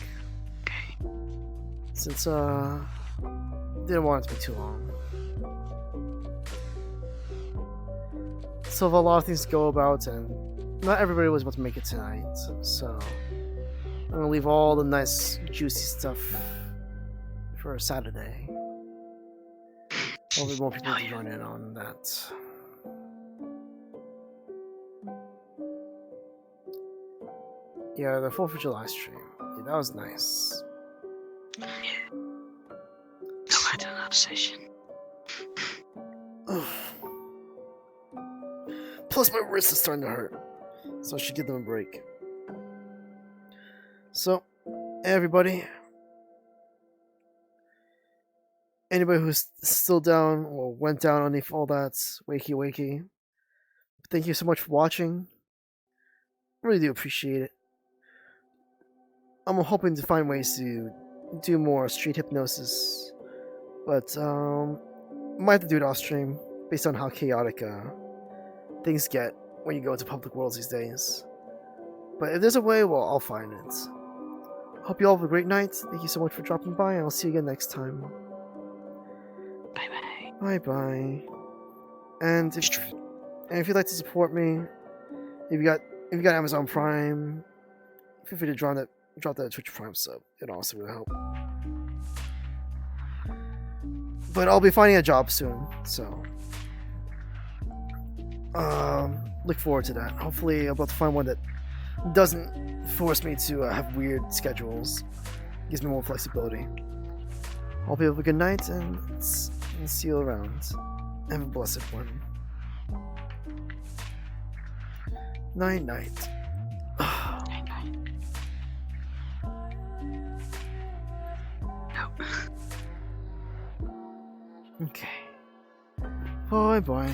Since didn't want it to be too long. Still have a lot of things to go about, and not everybody was able to make it tonight, so I'm gonna leave all the nice juicy stuff for Saturday. Hopefully more people will join in on that. Yeah, the 4th of July stream. Yeah, that was nice. Yeah. Go back to that session. Plus my wrist is starting to hurt. So I should give them a break. So, everybody. Anybody who's still down or went down underneath all that, wakey. Thank you so much for watching. Really do appreciate it. I'm hoping to find ways to do more street hypnosis, but might have to do it off stream based on how chaotic things get when you go into public worlds these days. But if there's a way, well, I'll find it. Hope you all have a great night. Thank you so much for dropping by, and I'll see you again next time. Bye bye. Bye bye. And if you'd like to support me, if you got Amazon Prime, feel free to drop that Twitch Prime sub. It also will help. But I'll be finding a job soon, so look forward to that. Hopefully, I'll be able to find one that doesn't force me to have weird schedules. Gives me more flexibility. Hope you have a good night, and see you around. Have a blessed one. Night night. No. Okay. Bye bye.